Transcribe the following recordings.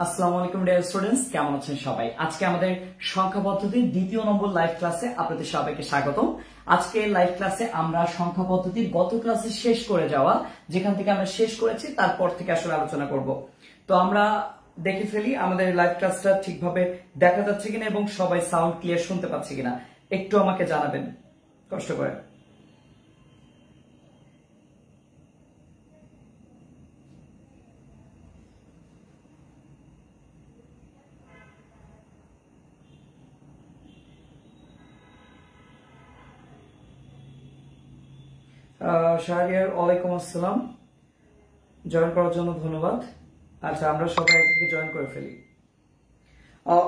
আসসালামু আলাইকুম dear students, কেমন আছেন সবাই? আজকে আমাদের সংখ্যা পদ্ধতির দ্বিতীয় নম্বর লাইভ ক্লাসে আপনাদের সবাইকে স্বাগতম। আজকে লাইভ ক্লাসে আমরা সংখ্যা পদ্ধতির গত ক্লাসে শেষ করে যাওয়া, যেখান থেকে আমরা শেষ করেছি তারপর থেকে আসলে আলোচনা করব। তো আমরা দেখে ফেলি আমাদের লাইভ ক্লাসটা ঠিকভাবে দেখা যাচ্ছে কিনা এবং সবাই সাউন্ড ক্লিয়ার শুনতে পাচ্ছে কিনা, একটু আমাকে জানাবেন কষ্ট করে। শাহরিয়ার ওয়ালাইকুম আসসালাম, জয়েন করার জন্য ধন্যবাদ। আচ্ছা, আমরা সবাই একে জয়েন করে ফেলি।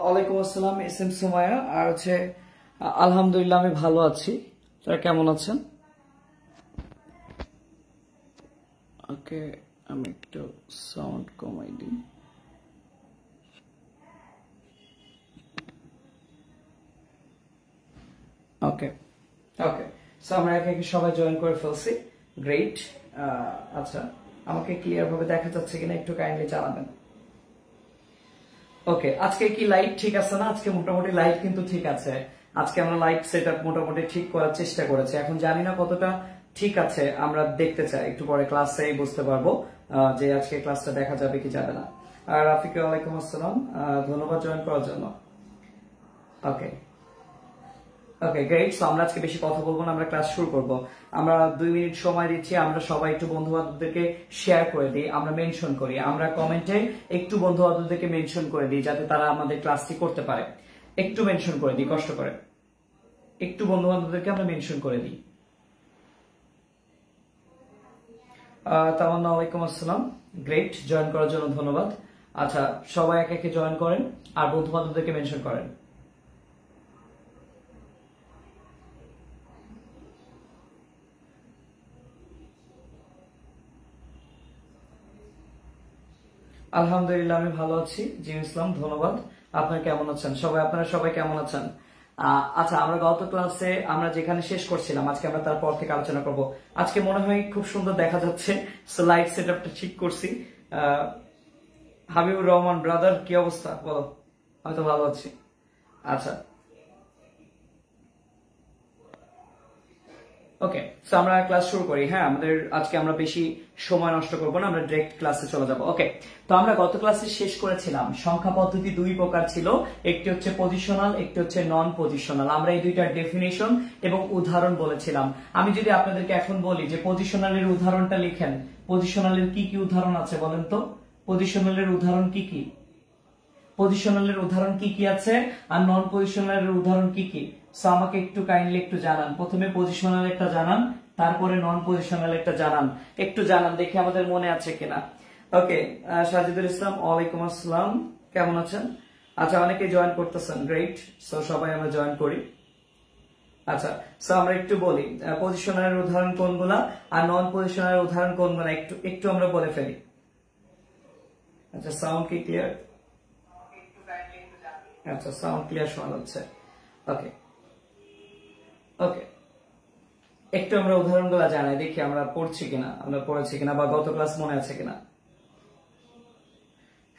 ওয়ালাইকুম আসসালাম এস এম সুমায়া, আর হচ্ছে আলহামদুলিল্লাহ আমি ভালো আছি, তারা কেমন আছেন? ওকে, আমি একটু সাউন্ড কমাই দিই। ওকে ওকে, সো আমরা একে একে সবাই জয়েন করে ফেলছি। গ্রেট। আচ্ছা, আমাকে ক্লিয়ার ভাবে দেখা যাচ্ছে কিনা একটু কাইন্ডলি জানাবেন। ওকে, আজকে কি লাইট ঠিক আছে না? আজকে মোটামুটি লাইট কিন্তু ঠিক আছে। আজকে আমরা লাইট সেটআপ মোটামুটি ঠিক করার চেষ্টা করেছি, এখন জানি না কতটা ঠিক আছে, আমরা দেখতে চাই, একটু পরে ক্লাসেই বুঝতে পারবো যে আজকে ক্লাসটা দেখা যাবে কি যাবে না। আর রাফিকে ওয়ালাইকুম আসসালাম, ধন্যবাদ জয়েন করার জন্য। ওকে ওকে গ্রেট। সো আমরা আজকে বেশি কথা বলবো না, আমরা ক্লাস শুরু করব। আমরা 2 মিনিট সময় দিচ্ছি, আমরা সবাই একটু বন্ধু বান্ধবদেরকে শেয়ার করে দিই, আমরা মেনশন করি, আমরা কমেন্টে একটু বন্ধু বান্ধবদেরকে মেনশন করে দিই যাতে তারা আমাদের ক্লাসটি করতে পারে। একটু মেনশন করে দিই কষ্ট করে, একটু বন্ধু বান্ধবদেরকে আমরা মেনশন করে দিই। তামান্না ওয়ালাইকুম আসসালাম, গ্রেট, জয়েন করার জন্য ধন্যবাদ। আচ্ছা, সবাই একে একে জয়েন করেন আর বন্ধু বান্ধবদেরকে মেনশন করেন। আলহামদুলিল্লাহ আমি ভালো আছি, জিম ইসলাম ধন্যবাদ। আপনারা কেমন আছেন সবাই? আপনারা সবাই কেমন আছেন? আচ্ছা, আমরা গত ক্লাসে আমরা যেখানে শেষ করছিলাম আজকে আমরা তারপর থেকে আলোচনা করব। আজকে মনে হয় খুব সুন্দর দেখা যাচ্ছে, লাইট সেটআপটা ঠিক করছি। হাবিবুর রহমান ব্রাদার, কি অবস্থা বলো? আমি তো ভালো আছি। আচ্ছা ওকে, সো আমরা ক্লাস শুরু করি। হ্যাঁ, আমাদের আজকে আমরা বেশি সময় নষ্ট করব না, আমরা ডাইরেক্ট ক্লাসে চলে যাব। ওকে, তো আমরা গত ক্লাসে শেষ করেছিলাম সংখ্যা পদ্ধতি 2 প্রকার ছিল, একটি হচ্ছে পজিশনাল, একটি হচ্ছে নন পজিশনাল। আমরা এই দুইটার ডেফিনেশন এবং উদাহরণ বলেছিলাম। আমি যদি আপনাদেরকে এখন বলি যে পজিশনালের উদাহরণটা লিখেন, পজিশনালের কি কি উদাহরণ আছে বলেন তো? পজিশনালের উদাহরণ কি কি? পজিশনালের উদাহরণ কি কি আছে আর নন পজিশনালের উদাহরণ কি কি? সো আমাকে একটু কাইন্ডলি একটু জানান। প্রথমে পজিশনাল একটা জানান, তারপরে নন পজিশনাল একটা জানান, একটু জানান দেখি আমাদের মনে আছে কিনা। ওকে, সাজিদুল ইসলাম ওয়ালাইকুম আসসালাম, কেমন আছেন? আচ্ছা, অনেকে জয়েন করতেছেন, গ্রেট। সো সবাই আমরা জয়েন করি। আচ্ছা, সো আমরা একটু বলি পজিশনালের উদাহরণ কোনগুলা আর নন পজিশনালের উদাহরণ কোনগুলা, একটু একটু আমরা বলে ফেলি। আচ্ছা, সাউন্ড কি ক্লিয়ার? আচ্ছা, সাউন্ড ক্লিয়ার শোনা যাচ্ছে। ওকে ওকে, একটু আমরা উদাহরণগুলো জানাই, দেখি আমরা পড়ছি কিনা, আমরা পড়েছি কিনা বা গত ক্লাস মনে আছে কিনা।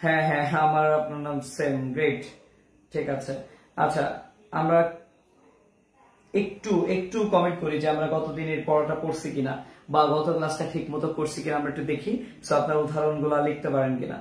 হ্যাঁ হ্যাঁ, আমার আপনার নাম সেম, গ্রেট, ঠিক আছে। আচ্ছা, আমরা একটু একটু কমেন্ট করি যে আমরা গত দিনের পড়াটা পড়ছি কিনা বা গত ক্লাসটা ঠিক মতো করছি কিনা, আমরা একটু দেখি। সো আপনার উদাহরণগুলো লিখতে পারেন কিনা।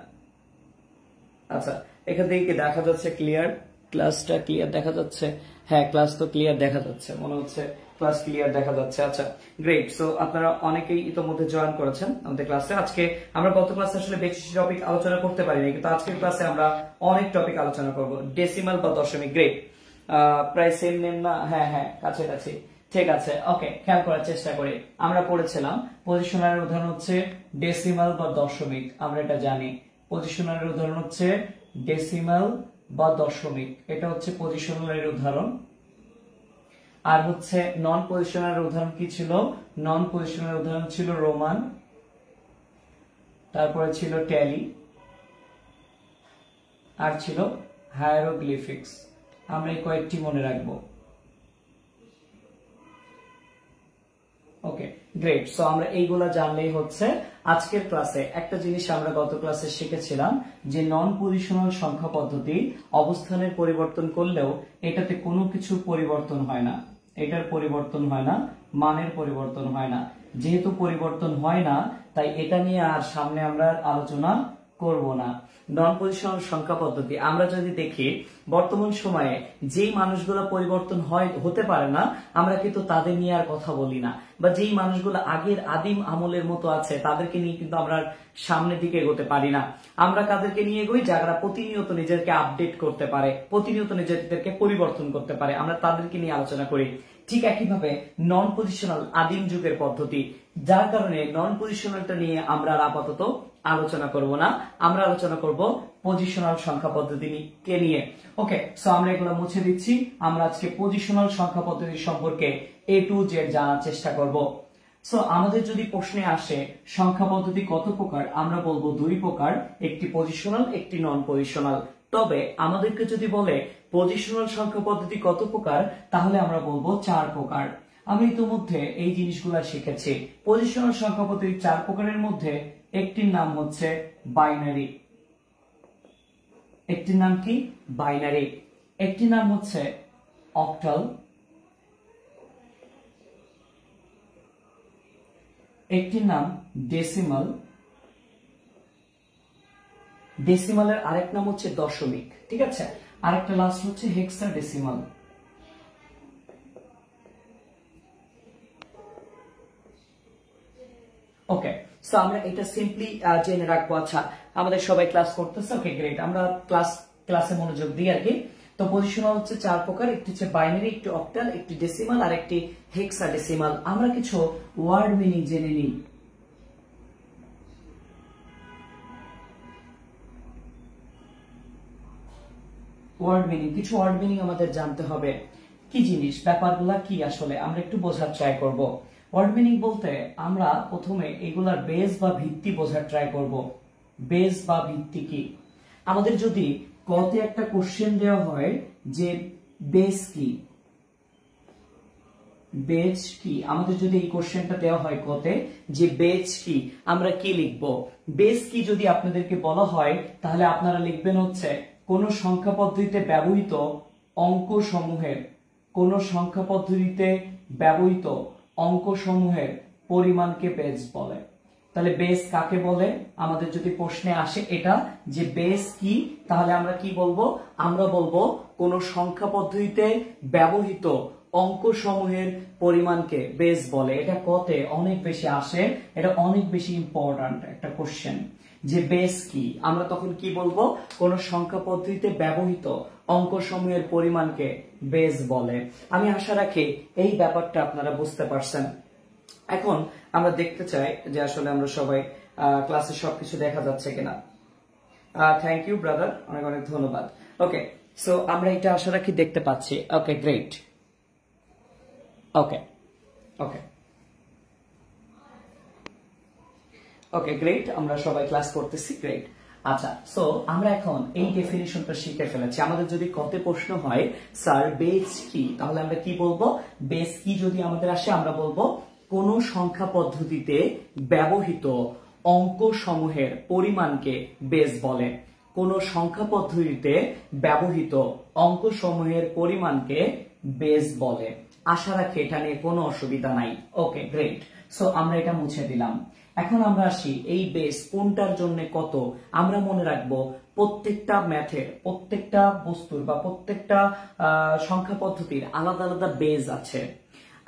আচ্ছা, এখান থেকে কি দেখা যাচ্ছে ক্লিয়ার? ক্লাসটা ক্লিয়ার দেখা যাচ্ছে? হ্যাঁ, ক্লাস তো ক্লিয়ার দেখা যাচ্ছে, মনে হচ্ছে ক্লাস ক্লিয়ার দেখা যাচ্ছে। আচ্ছা গ্রেট। সো আপনারা অনেকেই ইতোমধ্যে জয়েন করেছেন আমাদের ক্লাসে। আজকে আমরা গত ক্লাসে আসলে বেশি টপিক আলোচনা করতে পারিনি, কিন্তু আজকের ক্লাসে আমরা অনেক টপিক আলোচনা করব। ডেসিমাল বা দশমিক, গ্রেট, প্রায় সেম নেম না? হ্যাঁ হ্যাঁ, কাছাকাছি, ঠিক আছে। ওকে, খেয়াল করার চেষ্টা করি। আমরা পড়েছিলাম পজিশনালের উদাহরণ হচ্ছে ডেসিমাল বা দশমিক, আমরা এটা জানি। পজিশনালের উদাহরণ হচ্ছে ডেসিমাল বা দশমিক, এটা হচ্ছে পজিশনালের উদাহরণ। আর হচ্ছে নন পজিশনালের উদাহরণ কি ছিল? নন পজিশনালের উদাহরণ ছিল রোমান, তারপরে ছিল ট্যালি, আর ছিল হায়ারোগ্লিফিক্স। আমরা এই কয়েকটি মনে রাখবো। ওকে, গ্রেট। সো আমরা এইগুলা জানলেই হচ্ছে। আজকের ক্লাসে একটা জিনিস আমরা গত ক্লাসে শিখেছিলাম যে নন পজিশনাল সংখ্যা পদ্ধতি অবস্থানের পরিবর্তন করলেও এটাতে কোনো কিছু পরিবর্তন হয় না, এটার পরিবর্তন হয় না, মানের পরিবর্তন হয় না। যেহেতু পরিবর্তন হয় না তাই এটা নিয়ে আর সামনে আমরা আলোচনা করব না। নন পজিশনাল সংখ্যা পদ্ধতি আমরা যদি দেখি বর্তমান সময়ে যেই মানুষগুলো পরিবর্তন হতে পারে না আমরা কিন্তু তাদের নিয়ে আর কথা বলি না, বা যেই মানুষগুলো আগের আদিম আমলের মতো আছে তাদেরকে নিয়ে কিন্তু আমরা সামনের দিকে এগোতে পারি না। আমরা কাদেরকে নিয়ে এগোই? যারা প্রতিনিয়ত নিজেদেরকে আপডেট করতে পারে, প্রতিনিয়ত নিজেদেরকে পরিবর্তন করতে পারে, আমরা তাদেরকে নিয়ে আলোচনা করি। ঠিক একইভাবে নন পজিশনাল আদিম যুগের পদ্ধতি, যার কারণে নন পজিশনালটা নিয়ে আমরা আপাতত আলোচনা করব না, আমরা আলোচনা করব পজিশনাল সংখ্যা পদ্ধতিকে নিয়ে। ওকে, সো আমরা এগুলো মুছে দিচ্ছি। আমরা আজকে পজিশনাল সংখ্যা পদ্ধতি সম্পর্কে A to Z জানার চেষ্টা করব। সো আমাদের যদি প্রশ্নে আসে সংখ্যা পদ্ধতি কত প্রকার, আমরা বলবো দুই প্রকার, একটি পজিশনাল, একটি নন পজিশনাল। তবে আমাদেরকে যদি বলে পজিশনাল সংখ্যা পদ্ধতি কত প্রকার, তাহলে আমরা বলবো 4 প্রকার। আমি ইতিমধ্যে এই জিনিসগুলো শিখেছি। পজিশনাল সংখ্যা পদ্ধতি 4 প্রকারের মধ্যে একটির নাম হচ্ছে বাইনারি, একটির নাম কি? বাইনারি। একটির নাম হচ্ছে অক্টাল, একটির নাম ডেসিমাল, ডেসিমালের আরেক নাম হচ্ছে দশমিক, ঠিক আছে, আরেকটা লাস্ট হচ্ছে হেক্সাডেসিমাল। ওকে, সো আমরা এটা সিম্পলি জেনে রাখবো। আচ্ছা, আমাদের সবাই ক্লাস করতেছে? ওকে, গ্রেট। আমরা ক্লাসে মনোযোগ দিই আর কি। তো পজিশনাল হচ্ছে 4 প্রকার, একটি হচ্ছে বাইনারি, একটি অক্টাল, একটি ডেসিমাল আর একটি হেক্সাডেসিমাল। আমরা কিছু ওয়ার্ড মিনিং জেনে নিই। ওয়ার্ড মিনিং, কিছু ওয়ার্ড মিনিং আমাদের জানতে হবে। কি জিনিস, ব্যাপারগুলা কি আসলে আমরা একটু বোঝার ট্রাই করব। ওয়ার্ড মিনিং বলতে আমরা প্রথমে এগুলার বেস বা ভিত্তি বোঝার ট্রাই করব। বেস বা ভিত্তি কি? আমাদের যদি কতে একটা কোশ্চেন দেওয়া হয় যে বেস কি, বেজ কি, আমাদের যদি এই কোশ্চেনটা দেওয়া হয় কতে যে বেজ কি, আমরা কি লিখব? বেজ কি যদি আপনাদেরকে বলা হয় তাহলে আপনারা লিখবেন হচ্ছে কোন সংখ্যা পদ্ধতিতে ব্যবহৃত অঙ্ক সমূহের, কোন সংখ্যা পদ্ধতিতে ব্যবহৃত অঙ্ক সমূহের পরিমাণকে বেজ বলে। তাহলে বেস কাকে বলে আমাদের যদি প্রশ্নে আসে এটা যে বেস কি, তাহলে আমরা কি বলবো? আমরা বলবো কোন সংখ্যা পদ্ধতিতে ব্যবহৃত অঙ্ক সমূহের পরিমাণকে বেস বলে। এটা কতে অনেক বেশি আসে, এটা অনেক বেশি ইম্পর্ট্যান্ট একটা কোশ্চেন যে বেস কি। আমরা তখন কি বলবো? কোন সংখ্যা পদ্ধতিতে ব্যবহৃত অঙ্ক সমূহের পরিমাণকে বেস বলে। আমি আশা রাখি এই ব্যাপারটা আপনারা বুঝতে পারছেন। এখন আমরা দেখতে চাই যে আসলে আমরা সবাই ক্লাসে সবকিছু দেখা যাচ্ছে কিনা। থ্যাংক ইউ ব্রাদার, অনেক অনেক ধন্যবাদ। ওকে, সো আমরা এটা আশা রাখি দেখতে পাচ্ছি। ওকে, গ্রেট। ওকে ওকে ওকে, গ্রেট। আমরা সবাই ক্লাস করতেছি, গ্রেট। আচ্ছা, সো আমরা এখন এই ডেফিনিশনটা শিখে ফেলেছি। আমাদের যদি কতে প্রশ্ন হয় স্যার বেস কি, তাহলে আমরা কি বলবো? বেস কি যদি আমাদের আসে আমরা বলবো কোন সংখ্যা পদ্ধতিতে ব্যবহৃত অঙ্ক সমূহের পরিমাণকে বেস বলে। কোন সংখ্যা পদ্ধতিতে ব্যবহৃত অঙ্ক সমূহের পরিমাণকে বেস বলে। আশা রাখি এটা নিয়ে কোনো অসুবিধা নাই। ওকে, গ্রেট। সো আমরা এটা মুছে দিলাম। এখন আমরা আসি এই বেস কোনটার জন্য কত। আমরা মনে রাখবো প্রত্যেকটা ম্যাথের, প্রত্যেকটা বস্তুর বা প্রত্যেকটা সংখ্যা পদ্ধতির আলাদা আলাদা বেস আছে।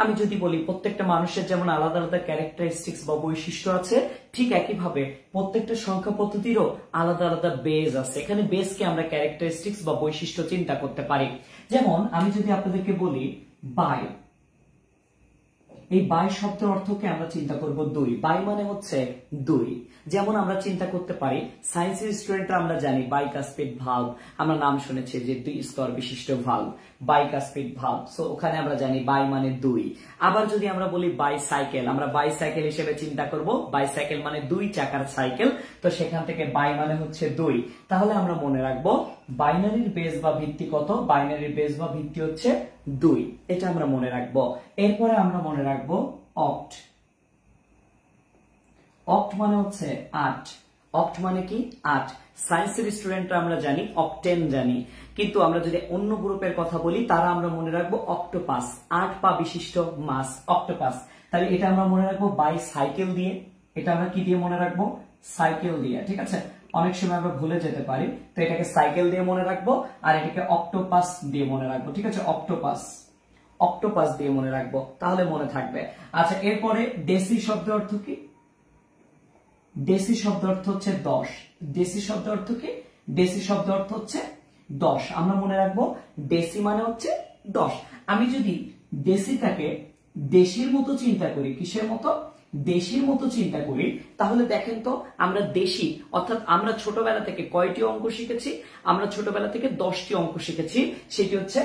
আমি যদি বলি প্রত্যেকটা মানুষের যেমন আলাদা আলাদা ক্যারেক্টারিস্টিক্স বা বৈশিষ্ট্য আছে, ঠিক একইভাবে প্রত্যেকটা সংখ্যা পদ্ধতিরও আলাদা আলাদা বেস আছে। এখানে বেসকে আমরা ক্যারেক্টারিস্টিক্স বা বৈশিষ্ট্য চিন্তা করতে পারি। যেমন আমি যদি আপনাদেরকে বলি বাই, এই বাই শব্দের অর্থকে আমরা চিন্তা করব দুই। বাই মানে হচ্ছে দুই। যেমন আমরা চিন্তা করতে পারি সায়েন্সের স্টুডেন্টরা আমরা জানি বাইকাসপিড ভালভ, আমরা নাম শুনেছি যে দুই স্তর বিশিষ্ট ভালভ, বাইকাসপিড ভালভ। সো ওখানে আমরা জানি বাই মানে দুই। আবার যদি আমরা বলি বাইসাইকেল, আমরা বাইসাইকেল হিসেবে চিন্তা করব, বাইসাইকেল মানে দুই চাকার সাইকেল, তো সেখান থেকে বাই মানে হচ্ছে দুই। তাহলে আমরা মনে রাখবো বাইনারির বেস বা ভিত্তি কত? বাইনারির বেস বা ভিত্তি হচ্ছে দুই। এটা আমরা মনে রাখবো। এরপরে আমরা মনে রাখবো অক্ট। অক্ট মানে হচ্ছে 8, অক্ট মানে কি 8। সায়েন্সের স্টুডেন্টরা আমরা জানি অক্টেন জানি, কিন্তু আমরা যদি অন্য গ্রুপের কথা বলি তারা আমরা মনে রাখবো অক্টোপাস, 8 পা বিশিষ্ট মাছ অক্টোপাস। তাহলে এটা আমরা মনে রাখবো বাই সাইকেল দিয়ে, এটা আমরা কি দিয়ে মনে রাখবো, সাইকেল দিয়ে, ঠিক আছে। অনেক সময় আমরা ভুলে যেতে পারি, তো এটাকে সাইকেল দিয়ে মনে রাখবো আর এটাকে অক্টোপাস দিয়ে মনে রাখবো, ঠিক আছে। অক্টোপাস, অক্টোপাস দিয়ে মনে রাখবো, তাহলে মনে থাকবে। আচ্ছা, এরপরে ডেসি শব্দ অর্থ কি? ডেসি শব্দ অর্থ হচ্ছে 10। ডেসি শব্দ অর্থ কি? ডেসি শব্দ অর্থ হচ্ছে 10। আমরা মনে রাখবো ডেসি মানে হচ্ছে 10। আমি যদি ডেসিটাকে দেশির মতো চিন্তা করি, কিসের মতো? দেশির মতো চিন্তা করি, তাহলে দেখেন তো আমরা দেশি অর্থাৎ আমরা ছোটবেলা থেকে কয়টি অঙ্ক শিখেছি? আমরা ছোটবেলা থেকে 10টি অঙ্ক শিখেছি, সেটি হচ্ছে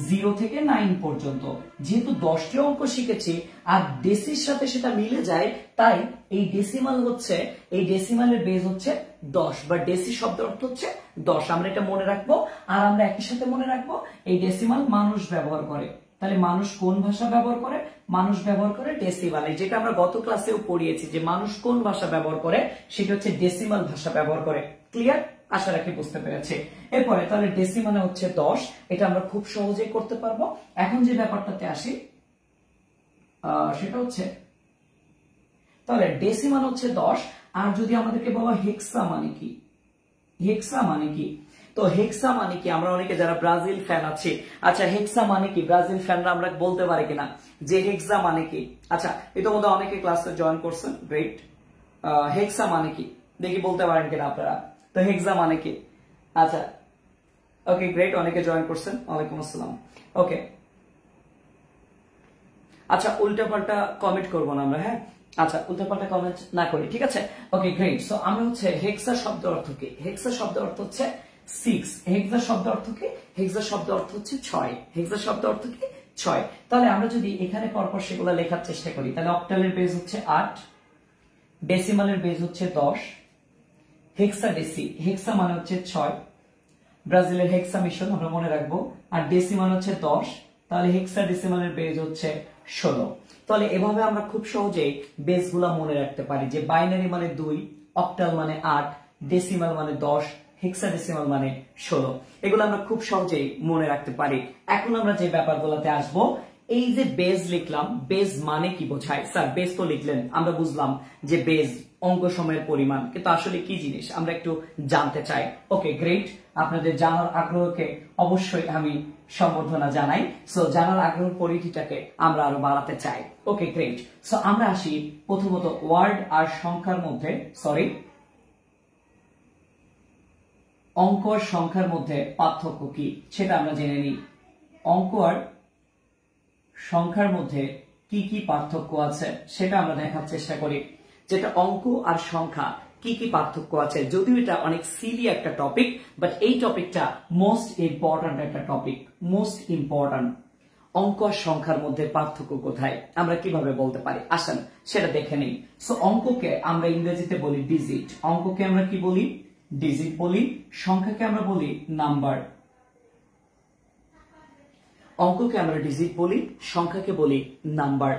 0 থেকে 9 পর্যন্ত। যেহেতু 10টি অঙ্ক শিখেছি আর ডেসির সাথে সেটা মিলে যায়, তাই এই ডেসিমাল হচ্ছে, এই ডেসিমালের বেস হচ্ছে 10 বা ডেসি শব্দ অর্থ হচ্ছে 10। আমরা এটা মনে রাখবো। আর আমরা একই সাথে মনে রাখবো এই ডেসিমাল মানুষ ব্যবহার করে। তাহলে মানুষ কোন ভাষা ব্যবহার করে? মানুষ ব্যবহার করে ডেসিমাল। যেটা আমরা গত ক্লাসেও পড়িয়েছি যে মানুষ কোন ভাষা ব্যবহার করে, সেটা হচ্ছে ডেসিমাল ভাষা ব্যবহার করে। ক্লিয়ার? আশা রাখি বুঝতে পেরেছি। এরপরে তাহলে ডেসি মানে হচ্ছে 10, এটা আমরা খুব সহজেই করতে পারবো। এখন যে ব্যাপারটাতে আসি সেটা হচ্ছে, তাহলে ডেসি মানে হচ্ছে 10, আর যদি আমাদেরকে বলা হেক্সা মানে কি? হেক্সা মানে কি? তো হেক্সা মানে কি? আমরা অনেকে যারা ব্রাজিল ফ্যান আছে, আচ্ছা হেক্সা মানে কি? ব্রাজিল ফ্যানরা আমরা বলতে পারি কিনা যে হেক্সা মানে কি? আচ্ছা, ইতিমধ্যে অনেকে ক্লাসে জয়েন করছেন, গ্রেট। হেক্সা মানে কি দেখি বলতে পারেন কিনা আপনারা? তো হেক্সা মানে কি? আচ্ছা, ওকে গ্রেট, অনেকে জয়েন করছেন, ওয়ালাইকুম আসসালাম। ওকে, আচ্ছা উল্টাপাল্টা কমেন্ট করবো না আমরা, হ্যাঁ? আচ্ছা, উল্টাপাল্টা কমেন্ট না করি, ঠিক আছে। Okay great. সো আমরা হচ্ছে হেক্সা শব্দ অর্থ কি? হেক্সা শব্দ অর্থ হচ্ছে 6। হেক্সা শব্দ অর্থ কি? হেক্সা শব্দ অর্থ হচ্ছে 6। হেক্সা শব্দ অর্থ কি? 6। তাহলে আমরা যদি এখানে পরপর সেগুলো লেখার চেষ্টা করি, তাহলে অক্টালের বেস হচ্ছে 8, ডেসিমালের বেস হচ্ছে 10, হেক্সা ডেসি, হেক্সা মানে হচ্ছে 6, ব্রাজিলের হেক্সা মিশন আমরা মনে রাখবো, আর ডেসি মানে হচ্ছে 10, তাহলে হেক্সা ডেসিমালের বেস হচ্ছে 16। তাহলে এভাবে আমরা খুব সহজেই বেস গুলা মনে রাখতে পারি যে বাইনারি মানে 2, অক্টাল মানে 8, ডেসিমাল মানে 10, হেক্সাডেসিমাল মানে 16। এগুলো আমরা খুব সহজেই মনে রাখতে পারি। এখন আমরা যে ব্যাপারগুলোতে আসবো, এই যে বেজ লিখলাম, বেজ মানে কি বোঝায়? স্যার বেজ তো লিখলেন, আমরা বুঝলাম যে বেজ অঙ্ক সময়ের পরিমাণ, কিন্তু আসলে কি জিনিস আমরা একটু জানতে চাই। ওকে গ্রেট, আপনাদের জানার আগ্রহকে অবশ্যই আমি সম্বর্ধনা জানাই। সো জানার আগ্রহ পরিধিটাকে আমরা আরো বাড়াতে চাই। Okay great. সো আমরা আসি প্রথমত ওয়ার্ড আর সংখ্যার মধ্যে, সরি অঙ্ক আর সংখ্যার মধ্যে পার্থক্য কি সেটা আমরা জেনে নিই। অঙ্ক আর সংখ্যার মধ্যে কি কি পার্থক্য আছে সেটা আমরা দেখার চেষ্টা করি, যেটা অঙ্ক আর সংখ্যা কি কি পার্থক্য আছে। যদিও এটা অনেক সিলি একটা টপিক, বাট এই টপিকটা মোস্ট ইম্পর্ট্যান্ট একটা টপিক, মোস্ট ইম্পর্ট্যান্ট। অঙ্ক আর সংখ্যার মধ্যে পার্থক্য কোথায় আমরা কিভাবে বলতে পারি, আসেন সেটা দেখে নেই। সো অঙ্ককে আমরা ইংরেজিতে বলি ডিজিট, অঙ্ককে আমরা কি বলি? ডিজিট বলি। সংখ্যাকে আমরা বলি নাম্বার। অঙ্ককে আমরা ডিজিট বলি, সংখ্যাকে বলি নাম্বার।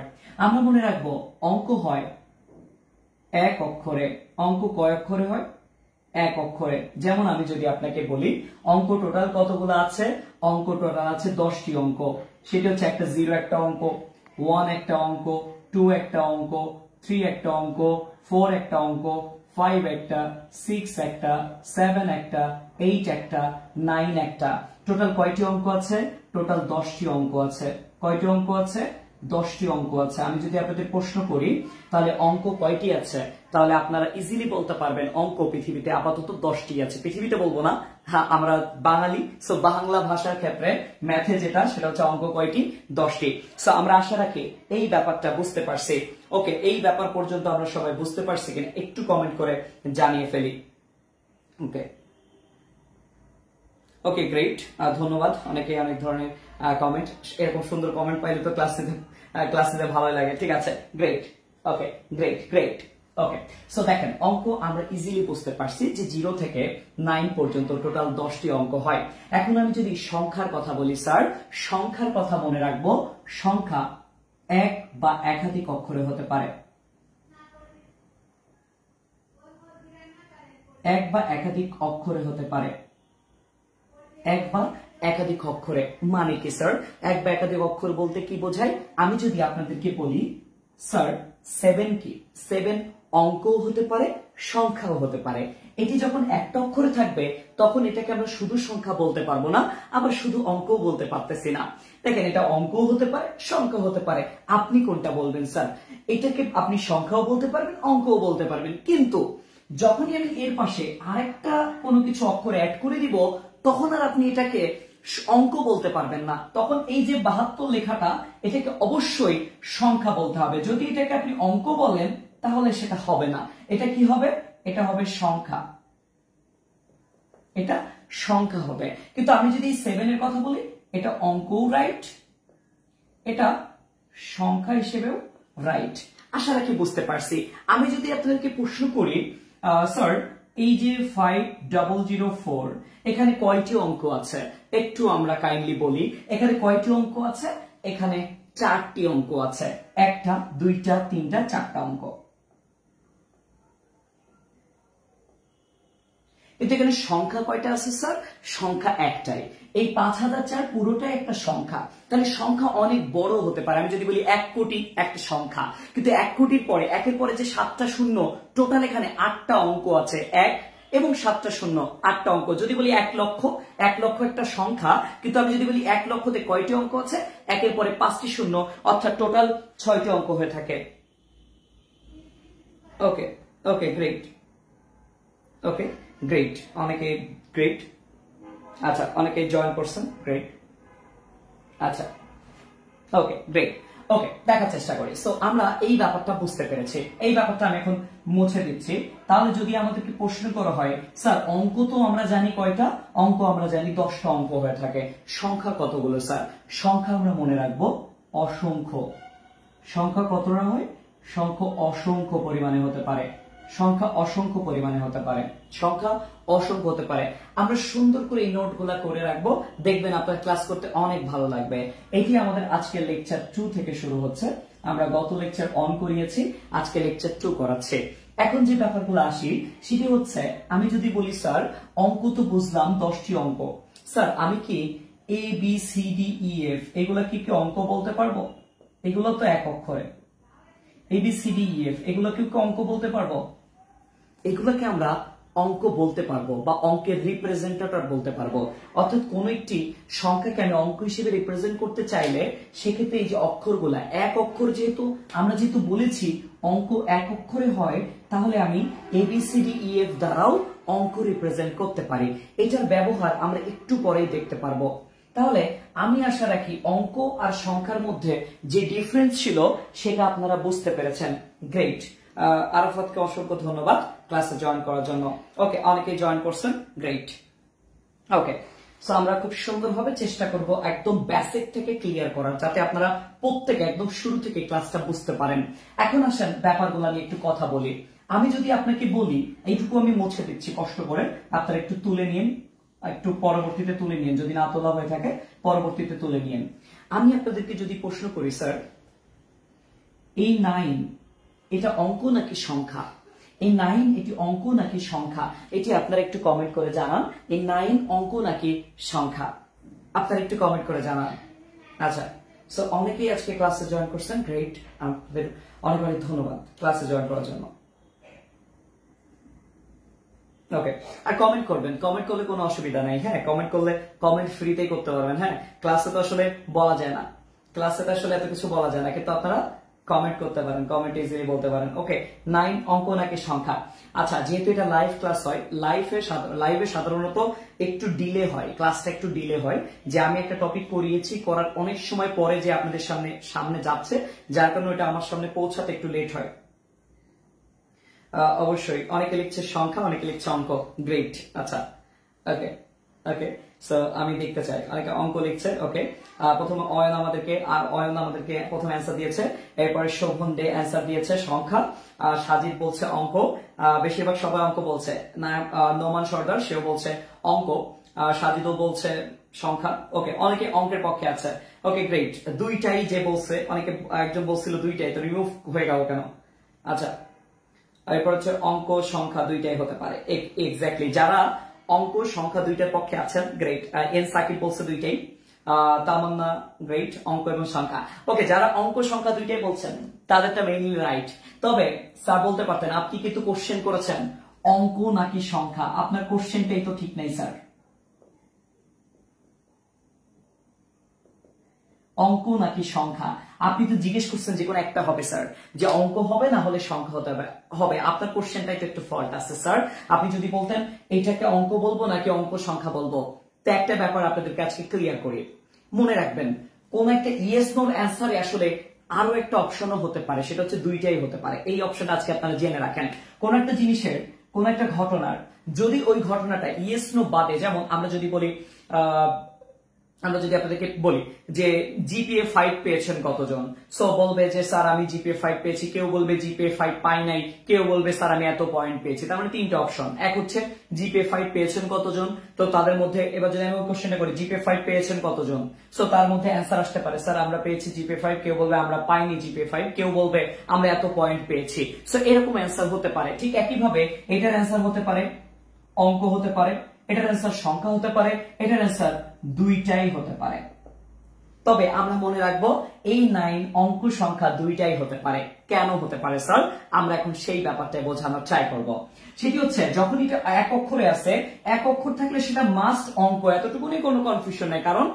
আমরা মনে রাখবো অঙ্ক হয় এক অক্ষরে। অঙ্ক কয় অক্ষরে হয়? এক অক্ষরে। যেমন আমি যদি আপনাকে বলি অঙ্ক টোটাল কতগুলো আছে, অঙ্ক টোটাল আছে 10টি অঙ্ক। সেটা হচ্ছে একটা 0 একটা অঙ্ক, 1 একটা অঙ্ক, 2 একটা অঙ্ক, 3 একটা অঙ্ক, 4 একটা অঙ্ক, 5 একটা, 6 একটা, 7 একটা, 8 একটা, 9 একটা। টোটাল কয়টি অঙ্ক আছে? টোটাল 10টি অঙ্ক আছে। কয়টি অঙ্ক আছে? 10টি অঙ্ক আছে। আমি যদি আপনাদের প্রশ্ন করি তাহলে অঙ্ক কয়টি আছে, তাহলে আপনারা ইজিলি বলতে পারবেন অঙ্ক পৃথিবীতে আপাতত 10টি আছে। পৃথিবীতে বলবো না, হ্যাঁ আমরা বাঙালি, সো বাংলা ভাষার ক্ষেত্রে ম্যাথে যেটা সেটা হচ্ছে অঙ্ক কয়টি? 10টি। সো আমরা আশা রাখি এই ব্যাপারটা বুঝতে পারছি। ওকে, এই ব্যাপার পর্যন্ত আমরা সবাই বুঝতে পারছি কিনা একটু কমেন্ট করে জানিয়ে ফেলি। ওকে ওকে গ্রেট, ধন্যবাদ। অনেকে অনেক ধরনের কমেন্ট, এরকম সুন্দর কমেন্ট পাইলে তো ক্লাসে ভালো লাগে। ঠিক আছে, great. Okay great great. Okay, so দেখেন অঙ্ক আমরা ইজিলি বুঝতে পারছি যে 0 থেকে 9 পর্যন্ত টোটাল 10টি অঙ্ক হয়। এখন আমি যদি সংখ্যার কথা বলি, স্যার সংখ্যার কথা মনে রাখবো, সংখ্যা এক বা একাধিক অক্ষরে হতে পারে। এক বা একাধিক অক্ষরে হতে পারে। এক বা একাধিক অক্ষরে মানে কি স্যার? এক বা একাধিক অক্ষর বলতে কি বোঝায়? আমি যদি আপনাদেরকে বলি স্যার 7 কি? 7 অঙ্কও হতে পারে, সংখ্যাও হতে পারে। এটি যখন একটা অক্ষরে থাকবে তখন এটাকে আমরা শুধু সংখ্যা বলতে পারবো না, আবার শুধু অঙ্কও বলতে পারতেছি না। দেখেন, এটা অঙ্কও হতে পারে, সংখ্যা হতে পারে। আপনি কোনটা বলবেন স্যার? এটাকে আপনি সংখ্যাও বলতে পারবেন, অঙ্কও বলতে পারবেন, কিন্তু যখনই আমি এর পাশে আরেকটা কোনো কিছু অক্ষর অ্যাড করে দিব তখন আর আপনি এটাকে অঙ্ক বলতে পারবেন না। তখন এই যে 72 লেখাটা, এটাকে অবশ্যই সংখ্যা বলতে হবে। যদি এটাকে আপনি অঙ্ক বলেন তাহলে সেটা হবে না। এটা কি হবে? এটা হবে সংখ্যা। এটা সংখ্যা হবে। কিন্তু আমি যদি 7 এর কথা বলি, এটা অঙ্কও রাইট, এটা সংখ্যা হিসেবেও রাইট। আশা রাখি বুঝতে পারছি। আমি যদি আপনাদেরকে প্রশ্ন করি স্যার এই যে 5004 এখানে কয়টি অঙ্ক আছে? একটু আমরা কাইন্ডলি বলি, এখানে কয়টি অঙ্ক আছে? এখানে 4টি অঙ্ক আছে। একটা, দুইটা, তিনটা, 4টা অঙ্ক। কিন্তু এখানে সংখ্যা কয়টা আছে স্যার? সংখ্যা একটাই। এই 5004 পুরোটাই একটা সংখ্যা। তাহলে সংখ্যা অনেক বড় হতে পারে। আমি যদি বলি 1 কোটি একটা সংখ্যা, কিন্তু 1 কোটির পরে একের পরে যে 7টা শূন্য, টোটাল এখানে 8টা অঙ্ক আছে। 1 এবং 7টা শূন্য, 8টা অঙ্ক। যদি বলি 1 লক্ষ, 1 লক্ষ একটা সংখ্যা, কিন্তু আমি যদি বলি 1 লক্ষতে কয়টি অঙ্ক আছে? একের পরে 5টি শূন্য, অর্থাৎ টোটাল 6টি অঙ্ক হয়ে থাকে। ওকে ওকে গ্রেট। ওকে গ্রেট, অনেকে গ্রেট। আচ্ছা, অনেকে জয়েন করছেন, গ্রেট। আচ্ছা, ওকে গ্রেট। ওকে, দেখার চেষ্টা করি। সো আমরা এই ব্যাপারটা বুঝতে পেরেছি। এই ব্যাপারটা আমি এখন মুছে দিচ্ছি। তাহলে যদি আমাদেরকে প্রশ্ন করা হয় স্যার অঙ্ক তো আমরা জানি কয়টা? অঙ্ক আমরা জানি 10টা অঙ্ক হয়ে থাকে। সংখ্যা কতগুলো স্যার? সংখ্যা আমরা মনে রাখবো অসংখ্য। সংখ্যা কতটা হয়? সংখ্যা অসংখ্য পরিমাণে হতে পারে। সংখ্যা অসংখ্য পরিমাণে হতে পারে। সংখ্যা অসংখ্য হতে পারে। আমরা সুন্দর করে এই নোটগুলা করে রাখবো, দেখবেন আপনার ক্লাস করতে অনেক ভালো লাগবে। এটি আমাদের আজকের লেকচার 2 থেকে শুরু হচ্ছে। আমরা গত লেকচার 1 করিয়েছি, আজকে লেকচার 2 করাচ্ছে। এখন যে ব্যাপারগুলো আসি সেটি হচ্ছে, আমি যদি বলি স্যার অঙ্ক তো বুঝলাম 10টি অঙ্ক, স্যার আমি কি A B C D E F এগুলা কি অঙ্ক বলতে পারবো? এগুলো তো এক অক্ষরে। A B C D E F এগুলো কি অঙ্ক বলতে পারবো? এগুলোকে আমরা অঙ্ক বলতে পারবো বা অঙ্কের রিপ্রেজেন্টেটর বলতে পারবো। অর্থাৎ কোন একটি সংখ্যাকে আমি অঙ্ক হিসেবে রিপ্রেজেন্ট করতে চাইলে সেক্ষেত্রে এই যে অক্ষরগুলা, এক অক্ষর যেহেতু আমরা বলেছি অঙ্ক এক অক্ষরে হয়, তাহলে আমি ABCDEF দ্বারাও অঙ্ক রিপ্রেজেন্ট করতে পারি। এটার ব্যবহার আমরা একটু পরেই দেখতে পারবো। তাহলে আমি আশা রাখি অঙ্ক আর সংখ্যার মধ্যে যে ডিফারেন্স ছিল সেটা আপনারা বুঝতে পেরেছেন। গ্রেট। আরাফাতকে অসংখ্য ধন্যবাদ ক্লাসে জয়েন করার জন্য। ওকে, অনেকেই জয়েন করছেন, গ্রেট। ওকে, সো আমরা খুব সুন্দরভাবে চেষ্টা করব একদম বেসিক থেকে ক্লিয়ার করার, যাতে আপনারা প্রত্যেকে একদম শুরু থেকে ক্লাসটা বুঝতে পারেন। এখন আসেন ব্যাপারগুলো নিয়ে একটু কথা বলি। আমি যদি আপনাকে বলি, এইটুকু আমি মুছে দিচ্ছি কষ্ট করে, আপনারা একটু তুলে নিন, একটু পরবর্তীতে তুলে নিন, যদি না তোলা হয়ে থাকে পরবর্তীতে তুলে নিন। আমি আপনাদেরকে যদি প্রশ্ন করি স্যার এই 9 এটা অঙ্ক নাকি সংখ্যা? এই 9 এটি অঙ্ক নাকি সংখ্যা? এটি আপনারা একটু কমেন্ট করে জানান। এই 9 অঙ্ক নাকি সংখ্যা? আপনারা একটু কমেন্ট করে জানান। আচ্ছা, সো অনেকেই আজকে ক্লাসে জয়েন করছেন, গ্রেট। আপনাদের অনেক অনেক ধন্যবাদ ক্লাসে জয়েন করার জন্য। ওকে, আর কমেন্ট করবেন, কমেন্ট করলে কোনো অসুবিধা নাই। হ্যাঁ, কমেন্ট করলে কমেন্ট ফ্রিতেই করতে পারবেন। হ্যাঁ, ক্লাসে তো আসলে বলা যায় না, ক্লাসে তো আসলে এত কিছু বলা যায় না, কিন্তু আপনারা কমেন্ট করতে পারেন, কমেন্ট ইজিলি বলতে পারেন। ওকে, 9 অঙ্ক নাকি সংখ্যা? আচ্ছা, যেহেতু এটা লাইভ ক্লাস হয়, লাইভে সাধারণত একটু ডিলে হয়, ক্লাসটা একটু ডিলে হয়, যে আমি একটা টপিক পড়িয়েছি, করার অনেক সময় পরে যে আপনাদের সামনে যাচ্ছে, যার কারণে এটা আমার সামনে পৌঁছাতে একটু লেট হয়। অবশ্যই অনেকে লিখছে সংখ্যা, অনেকে লিখছে অঙ্ক, গ্রেট। আচ্ছা, ওকে ওকে, সো আমি দেখতে চাই অনেকে অঙ্ক লিখছে। ওকে, প্রথমে অয়ন আমাদেরকে প্রথম অ্যান্সার দিয়েছে, এরপরে শোভন দে অ্যান্সার দিয়েছে সংখ্যা, সাজিদ বলছে অঙ্ক, বেশিরভাগ সবাই অঙ্ক বলছে। নোমান সর্দার সেও বলছে অঙ্ক, সাজিদও বলছে সংখ্যা। ওকে, অনেকে অঙ্কের পক্ষে আছে। Okay, great. দুইটাই যে বলছে, অনেকে একজন বলছিল দুইটাই, তো রিমুভ হয়ে গেল কেন? আচ্ছা, এরপর হচ্ছে অঙ্ক সংখ্যা দুইটাই হতে পারে। এক্স্যাক্টলি, যারা অঙ্ক সংখ্যা দুইটার পক্ষে আছেন গ্রেট। এন সাকিব বলছে দুইটাই, তামান্না গ্রেট, অঙ্ক এবং সংখ্যা। ওকে, যারা অঙ্ক সংখ্যা দুইটাই বলছেন তাদেরটা মেইনলি রাইট। তবে স্যার বলতে পারতেন আপনি কিন্তু কোশ্চেন করেছেন অঙ্ক নাকি সংখ্যা, আপনার কোশ্চেনটাই তো ঠিক নাই স্যার। অঙ্ক নাকি সংখ্যা আপনি তো জিজ্ঞেস করছেন যে কোনো একটা হবে স্যার, যে অঙ্ক হবে না হলে সংখ্যা হতে হবে। আপনার কোশ্চেনটাই তো একটু ফল্ট আছে স্যার। আপনি যদি বলতেন এইটাকে অঙ্ক বলবো নাকি অঙ্ক সংখ্যা বলবো, তো একটা ব্যাপার আপনাদেরকে আজকে ক্লিয়ার করি। মনে রাখবেন কোন একটা ইয়েস নোর অ্যান্সারে আসলে আরো একটা অপশনও হতে পারে, সেটা হচ্ছে দুইটাই হতে পারে। এই অপশনটা আজকে আপনারা জেনে রাখেন। কোন একটা জিনিসের, কোন একটা ঘটনার যদি ওই ঘটনাটা ইয়েস নো বাদে, যেমন আমরা যদি বলি আমরা যদি আপনাদেরকে বলি যে জিপিএ 5 পেয়েছেন কতজন, সো বলবে যে স্যার আমি জিপিএ 5 পেয়েছি, কেউ বলবে জিপিএ 5 পাই নাই, কেউ বলবে স্যার আমি এত পয়েন্ট পেয়েছি। তার মানে তিনটা অপশন। এক হচ্ছে জিপিএ 5 পেয়েছেন কতজন, তো তাদের মধ্যে এবার যদি আমি কোশ্চেনটা করি জিপিএ 5 পেয়েছেন কতজন, সো তার মধ্যে অ্যান্সার আসতে পারে স্যার আমরা পেয়েছি জিপিএ 5, কেউ বলবে আমরা পাইনি জিপিএ 5, কেউ বলবে আমরা এত পয়েন্ট পেয়েছি। সো এরকম অ্যান্সার হতে পারে। ঠিক একইভাবে এটার অ্যান্সার হতে পারে অঙ্ক হতে পারে, এটার অ্যান্সার সংখ্যা হতে পারে, এটার অ্যান্সার দুইটাই হতে পারে। তবে আমরা মনে রাখবো এই 9 অঙ্ক সংখ্যা দুইটাই হতে পারে। কেন হতে পারে স্যার, আমরা এখন সেই ব্যাপারটা বোঝানোর ট্রাই করব। সেটি হচ্ছে যখন এটা এক অক্ষরে আছে, এক অক্ষর থাকলে সেটা মাস্ট অঙ্ক, এতটুকুনি কোনো কনফিউশন নাই। কারণ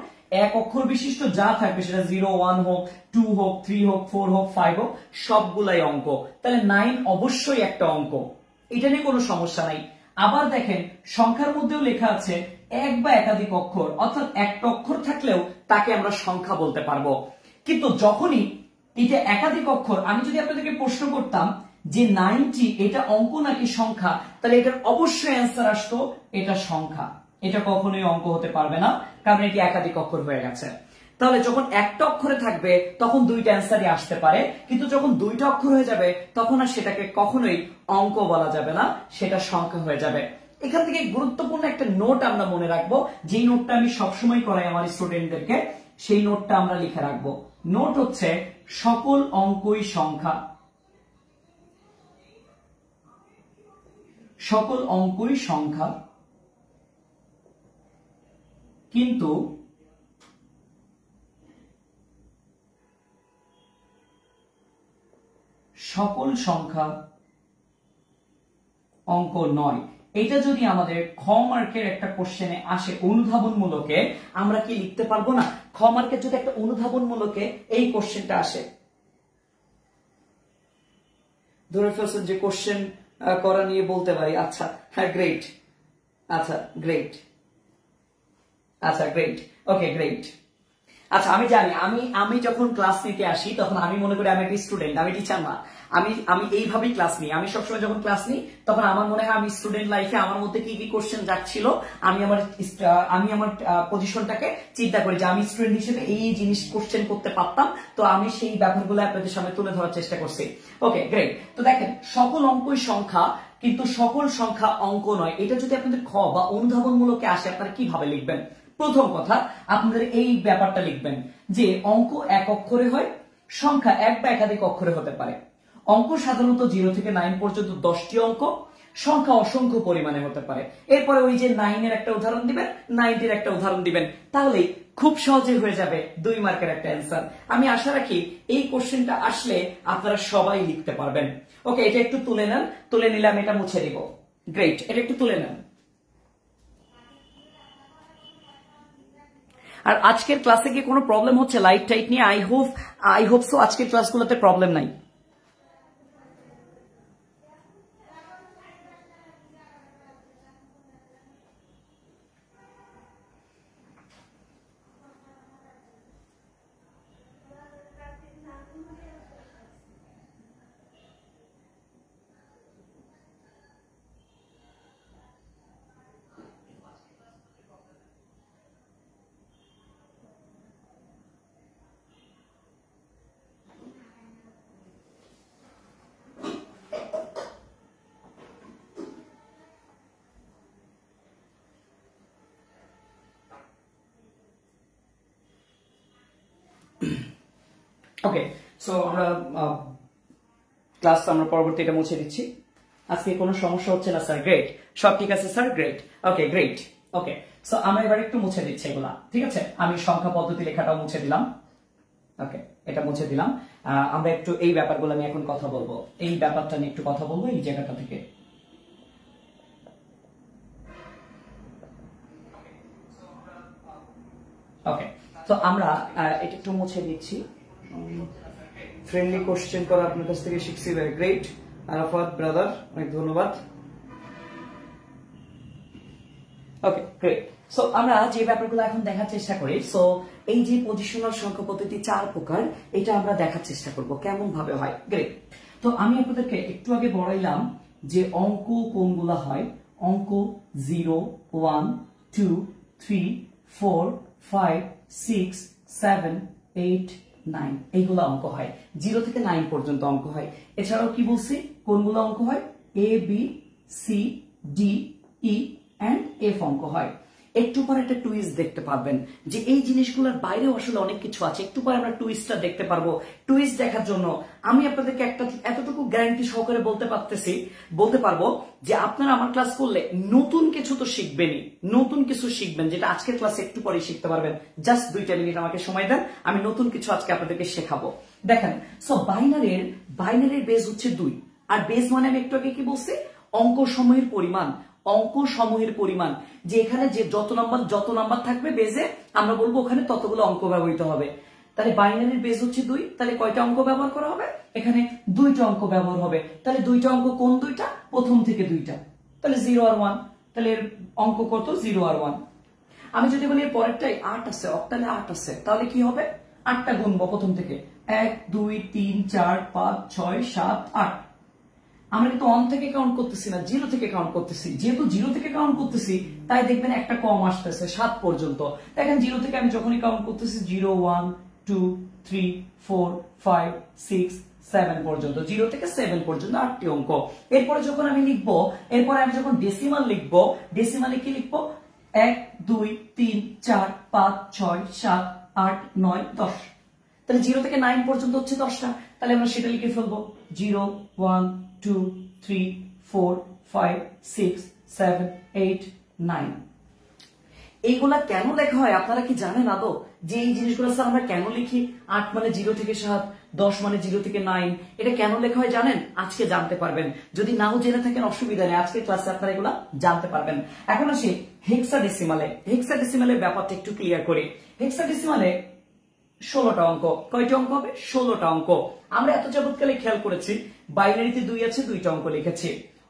এক অক্ষর বিশিষ্ট যা থাকবে সেটা 0, 1 হোক, 2 হোক, 3 হোক, 4 হোক, 5 হোক, সবগুলাই অঙ্ক। তাহলে 9 অবশ্যই একটা অঙ্ক, এটা নিয়ে কোনো সমস্যা নাই। আবার দেখেন সংখ্যার মধ্যেও লেখা আছে এক বা একাধিক অক্ষর, অর্থাৎ একটা অক্ষর থাকলেও তাকে আমরা সংখ্যা বলতে পারবো। কিন্তু যখনই এটা একাধিক অক্ষর, আমি যদি আপনাদেরকে প্রশ্ন করতাম যে 90 এটা অঙ্ক নাকি সংখ্যা, তাহলে এটার অবশ্যই অ্যান্সার আসতো এটা সংখ্যা। এটা কখনোই অঙ্ক হতে পারবে না, কারণ এটি একাধিক অক্ষর হয়ে গেছে। তাহলে যখন একটা অক্ষরে থাকবে তখন দুইটা অ্যান্সারই আসতে পারে, কিন্তু যখন দুইটা অক্ষর হয়ে যাবে তখন আর সেটাকে কখনোই অঙ্ক বলা যাবে না, সেটা সংখ্যা হয়ে যাবে। এখান থেকে গুরুত্বপূর্ণ একটা নোট আমরা মনে রাখবো, যেই নোটটা আমি সবসময় করাই আমার স্টুডেন্টদেরকে, সেই নোটটা আমরা লিখে রাখবো। নোট হচ্ছে সকল অঙ্কই সংখ্যা, সকল অঙ্কই সংখ্যা, কিন্তু সকল সংখ্যা অঙ্ক নয়। এটা যদি আমাদের খ মার্কের একটা কোশ্চেনে আসে অনুধাবনমূলকে, আমরা কি লিখতে পারবো না? খ মার্কের যদি একটা অনুধাবনমূলকে এই কোশ্চেনটা আসে, ধরে ফেলছেন যে কোশ্চেন করা নিয়ে বলতে পারি, আচ্ছা হ্যাঁ গ্রেট, আচ্ছা গ্রেট, আচ্ছা গ্রেট, ওকে গ্রেট। আচ্ছা আমি জানি, আমি যখন ক্লাস নিতে আসি তখন আমি মনে করি আমি একটা স্টুডেন্ট, আমি টিচার না। আমি এইভাবেই ক্লাস নিই। আমি সবসময় যখন ক্লাস নিই তখন আমার মনে হয় আমি স্টুডেন্ট লাইফে আমার মধ্যে কি কি কোশ্চেন যাচ্ছিল, আমি আমার পজিশনটাকে চিন্তা করি যে আমি স্টুডেন্ট হিসেবে এই জিনিস কোশ্চেন করতে পারতাম, তো আমি সেই ব্যাপারগুলো আপনাদের সামনে তুলে ধরার চেষ্টা করছি। Okay great. তো দেখেন সকল অঙ্কই সংখ্যা, কিন্তু সকল সংখ্যা অঙ্ক নয়। এটা যদি আপনাদের খ বা অনুধাবনমূলকে আসে, আপনারা কিভাবে লিখবেন? প্রথম কথা আপনাদের এই ব্যাপারটা লিখবেন যে অঙ্ক এক অক্ষরে হয়, সংখ্যা এক বা একাধিক অক্ষরে হতে পারে। অঙ্ক সাধারণত 0 থেকে 9 পর্যন্ত 10টি অঙ্ক, সংখ্যা অসংখ্য পরিমাণে হতে পারে। এরপরে ওই যে 9 এর একটা উদাহরণ দিবেন, 90 এর একটা উদাহরণ দিবেন, তাহলেই খুব সহজে হয়ে যাবে 2 মার্কের একটা অ্যান্সার। আমি আশা রাখি এই কোশ্চেনটা আসলে আপনারা সবাই লিখতে পারবেন। ওকে, এটা একটু তুলে নেন, তুলে নিলে আমি এটা মুছে দিব। গ্রেট, এটা একটু তুলে নেন। আর আজকের ক্লাসে কি কোনো প্রবলেম হচ্ছে লাইট টাইট নিয়ে? আই হোপ সো আজকের ক্লাসগুলোতে প্রবলেম নাই। ওকে, সো আমরা ক্লাস পরবর্তী এটা মুছে দিচ্ছি। আজকে কোনো সমস্যা হচ্ছে না স্যার? গ্রেট, সব ঠিক আছে sir, great. Okay great. Okay, so আমরা এবার একটু মুছে দিচ্ছি এগুলা, ঠিক আছে? আমি সংখ্যা পদ্ধতি লেখাটাও মুছে দিলাম। ওকে, এটা মুছে দিলাম। আমরা একটু এই ব্যাপারগুলো আমি এখন কথা বলবো, এই ব্যাপারটা নিয়ে একটু কথা বলবো এই জায়গাটা থেকে। ওকে, তো আমরা এটা একটু মুছে দিচ্ছি। ফ্রেন্ডলি কোশ্চেন করা আপনার কাছ থেকে শিখছি, ভেরি গ্রেট আরাফাত ব্রাদার, অনেক ধন্যবাদ। Okay great. সো আমরা যে ব্যাপারগুলো এখন দেখার চেষ্টা করি, সো এই যে পজিশনাল সংখ্যা পদ্ধতি 4 প্রকার, এটা আমরা দেখার চেষ্টা করব কেমন ভাবে হয়। গ্রেট। তো আমি আপনাদেরকে একটু আগে বলাইলাম যে অঙ্ক কোনগুলা হয়। অঙ্ক 0, 1, 2, 3, 4, 5, 6, 7, 8, 9 এইগুলো অঙ্ক হয়। 0 থেকে 9 পর্যন্ত অঙ্ক হয়। এছাড়াও কি বলছি কোনগুলো অঙ্ক হয়? A, B, C, D, E and F অঙ্ক হয়। একটু পরে একটা টুইস্ট দেখতে পারবেন যে এই জিনিসগুলোর বাইরেও আসলে অনেক কিছু আছে। একটু পরে আমরা টুইস্টটা দেখতে পারবো। টুইস্ট দেখার জন্য আমি আপনাদেরকে একটা এতটুকু গ্যারান্টি সহকারে বলতে পারবো যে আপনারা আমার ক্লাস করলে নতুন কিছু তো শিখবেনই, নতুন কিছু শিখবেন যেটা আজকের ক্লাসে একটু পরে শিখতে পারবেন। জাস্ট 2টা মিনিট আমাকে সময় দেন, আমি নতুন কিছু আজকে আপনাদেরকে শেখাবো। দেখেন, সো বাইনারির বেস হচ্ছে 2, আর বেস মানে আমি একটু আগে কি বলছি? অঙ্ক সমূহের পরিমাণ। অঙ্ক সমূহের পরিমাণ, যে এখানে যে যত নাম্বার থাকবে বেজে, আমরা বলবো ওখানে ততগুলো অঙ্ক ব্যবহৃত হবে। তাহলে বাইনারির বেস হচ্ছে 2, তাহলে কয়টা অঙ্ক ব্যবহার করা হবে? এখানে 2টা অঙ্ক ব্যবহার হবে। তাহলে 2টা অঙ্ক কোন 2টা? প্রথম থেকে 2টা, তাহলে 0 আর 1। তাহলে এর অঙ্ক কত? 0 আর 1। আমি যদি বলি এর পরেরটাই 8 আছে, অক্টালে 8 আছে, তাহলে কি হবে? 8টা গুনবো প্রথম থেকে, 1, 2, 3, 4, 5, 6, 7, 8। আমরা কিন্তু 1 থেকে কাউন্ট করতেছি না, 0 থেকে কাউন্ট করতেছি। যেহেতু 0 থেকে কাউন্ট করতেছি, তাই দেখবেন একটা কম আসতেছে 7 পর্যন্ত। দেখেন 0 থেকে আমি যখনই কাউন্ট করতেছি 0, 1, 2, 3, 4, 5, 6, 7 পর্যন্ত, 0 থেকে 7 পর্যন্ত 8টি অঙ্ক। এরপরে যখন আমি লিখবো, এরপরে আমি যখন ডেসিমাল লিখবো, ডেসিমালে কি লিখবো? 1, 2, 3, 4, 5, 6, 7, 8, 9, 10। তাহলে 0 থেকে 9 পর্যন্ত হচ্ছে 10টা। তাহলে আমরা সেটা লিখে ফেলবো 0, 1, 2, 3, 4, 5, 6, 7, 8, 9। এইগুলা কেন লেখা হয় আপনারা কি জানেন আদৌ? যে এই জিনিসগুলো স্যার আমরা কেন লিখি? 8 মানে 0 থেকে 7, 10 মানে 0 থেকে 9, এটা কেন লেখা হয় জানেন? আজকে জানতে পারবেন। যদি নাও জেনে থাকেন অসুবিধা নেই, আজকে ক্লাসে আপনারা এগুলা জানতে পারবেন। এখন আসি হেক্সাডেসিমালে। হেক্সাডেসিমালের ব্যাপারটা একটু ক্লিয়ার করি। হেক্সাডেসিমালে 16টা অঙ্ক। কয়টা অঙ্ক হবে? 16টা অঙ্ক। আমরা এত যাবৎকালে খেয়াল করেছি বাইনারিতে 2 আছে, 2টা অঙ্ক লিখেছি।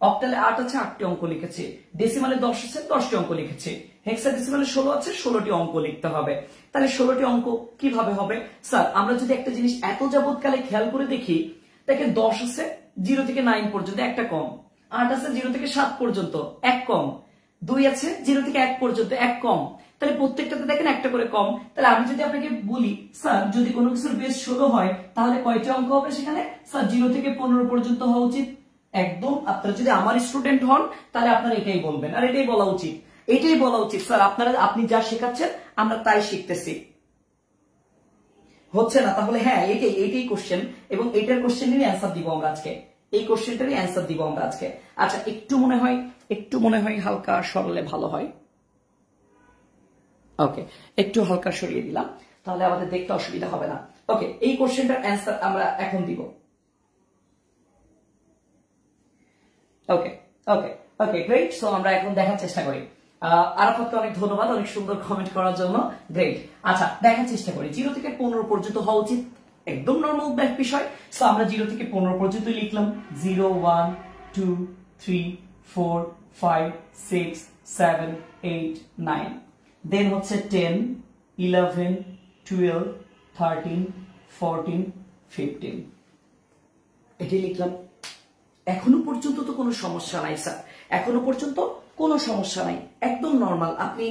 অক্টালে 8 আছে, 8টি অঙ্ক লিখেছি। ডেসিমালে 10 আছে, 10টি অঙ্ক লিখেছি। হেক্সাডেসিমালে 16 আছে, 16টি অঙ্ক লিখতে হবে। তাহলে 16টি অঙ্ক কিভাবে হবে? স্যার আমরা যদি একটা জিনিস এত যাবৎকালে খেয়াল করে দেখি, দেখেন 10 আছে 0 থেকে 9 পর্যন্ত, একটা কম। 8 আছে 0 থেকে 7 পর্যন্ত, এক কম। 2 আছে 0 থেকে 1 পর্যন্ত, এক কম। তাহলে প্রত্যেকটাতে দেখেন একটা করে কম। তাহলে আমি যদি আপনাকে বলি স্যার যদি কোনো কিছুর বেস 16 হয়, তাহলে কয়টা অঙ্ক হবে সেখানে? স্যার 0 থেকে 15 পর্যন্ত হওয়া উচিত। একদম, আপনারা যদি আমার স্টুডেন্ট হন তাহলে আপনারা এটাই বলবেন, আর এটাই বলা উচিত, এটাই বলা উচিত। স্যার আপনি যা শেখাচ্ছেন আমরা তাই শিখতেছি, হচ্ছে না? তাহলে হ্যাঁ এইটাই কোশ্চেন, এবং এইটার কোশ্চেনেরই অ্যান্সার দিব আমরা আজকে। এই কোশ্চেনটারই অ্যান্সার দিব আমরা আজকে। আচ্ছা, একটু মনে হয় হালকা সরলে ভালো হয়। ওকে, একটু হালকা সরিয়ে দিলাম, তাহলে আমাদের দেখতে অসুবিধা হবে না। ওকে, এই কোশ্চেনটার অ্যান্সার আমরা এখন দিব। ওকে ওকে ওকে গ্রেট। সো আমরা এখন দেখার চেষ্টা করি। আরাফাতকে অনেক ধন্যবাদ অনেক সুন্দর কমেন্ট করার জন্য, গ্রেট। আচ্ছা, দেখার চেষ্টা করি। 0 থেকে 15 পর্যন্ত হওয়া উচিত, একদম নরমাল বিষয়। সো আমরা 0 থেকে 15 পর্যন্ত লিখলাম। 0, 1, 2, 3, 4, 5, 6, 7, 8, 9। দেন হচ্ছে 10, 11, 12, 13, 14, 15, এটি লিখলাম। এখনো পর্যন্ত তো কোনো সমস্যা নাই স্যার, এখনো পর্যন্ত কোনো সমস্যা নাই, একদম নরমাল। আপনি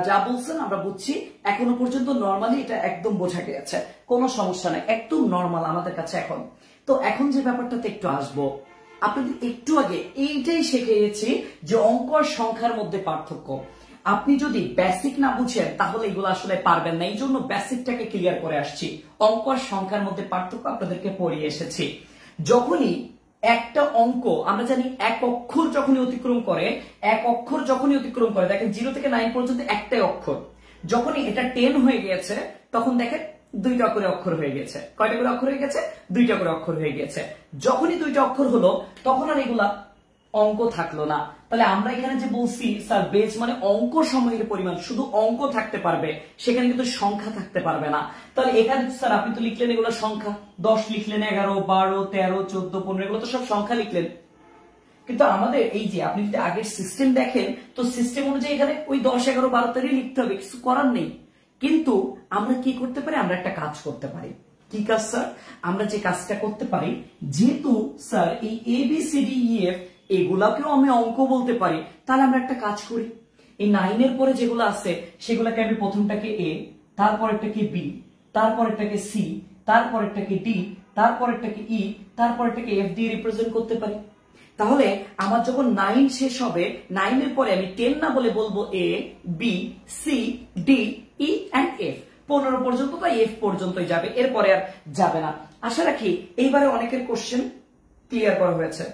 যা বলছেন আমরা বুঝছি, এখনো পর্যন্ত নরমালি এটা একদম বোঝা গেছে, কোনো সমস্যা নাই, একদম নরমাল আমাদের কাছে এখন। তো এখন যে ব্যাপারটাতে একটু আসবো, আপনাদের একটু আগে এইটাই শিখিয়েছি যে অঙ্ক আর সংখ্যার মধ্যে পার্থক্য। আপনি যদি বেসিক না বুঝেন তাহলে এগুলো আসলে পারবেন না, এই জন্য বেসিকটাকে ক্লিয়ার করে আসছি। অঙ্ক আর সংখ্যার মধ্যে পার্থক্য আপনাদেরকে পড়িয়ে এসেছি। যখনই একটা অঙ্ক আমরা জানি এক অক্ষর যখনই অতিক্রম করে, দেখেন 0 থেকে 9 পর্যন্ত একটাই অক্ষর, যখনই এটা 10 হয়ে গিয়েছে তখন দেখেন 2টা করে অক্ষর হয়ে গেছে। কয়টা করে অক্ষর হয়ে গেছে? 2টা করে অক্ষর হয়ে গেছে। যখনই 2টা অক্ষর হলো তখন আর এগুলা অঙ্ক থাকলো না। তাহলে আমরা এখানে যে বলছি স্যার বেজ মানে অঙ্ক সময়ের পরিমাণ, শুধু অঙ্ক থাকতে পারবে, সেখানে কিন্তু সংখ্যা থাকতে পারবে না। তাহলে এখানে স্যার আপনি তো লিখলেন এগুলো সংখ্যা, 10 লিখলেন, 11, 12, 13, 14, 15, এগুলো তো সব সংখ্যা লিখলেন। কিন্তু আমাদের এই যে আপনি যদি আগের সিস্টেম দেখেন, তো সিস্টেম অনুযায়ী এখানে ওই 10, 11, 12, 13 লিখতে হবে, কিছু করার নেই। কিন্তু আমরা কি করতে পারি? আমরা একটা কাজ করতে পারি। কি কাজ স্যার? আমরা যে কাজটা করতে পারি, যেহেতু স্যার এই ABCDEF এগুলাকেও আমি অঙ্ক বলতে পারি, তাহলে আমরা একটা কাজ করি, এই 9 এর পরে যেগুলো আছে সেগুলোকে আমি প্রথমটাকে A, তারপরেরটাকে B, তারপরেরটাকে C, তারপরেরটাকে D, তারপরেরটাকে E, তারপরেরটাকে F দিয়ে রিপ্রেজেন্ট করতে পারি। তাহলে আমার যখন 9 শেষ হবে, 9 এর পরে আমি 10 না বলে বলবো A, B, C, D, E and F। 15 পর্যন্ত তো F পর্যন্তই যাবে, এরপরে আর যাবে না। আশা রাখি এইবারে অনেকের কোশ্চেন ক্লিয়ার করা হয়েছে।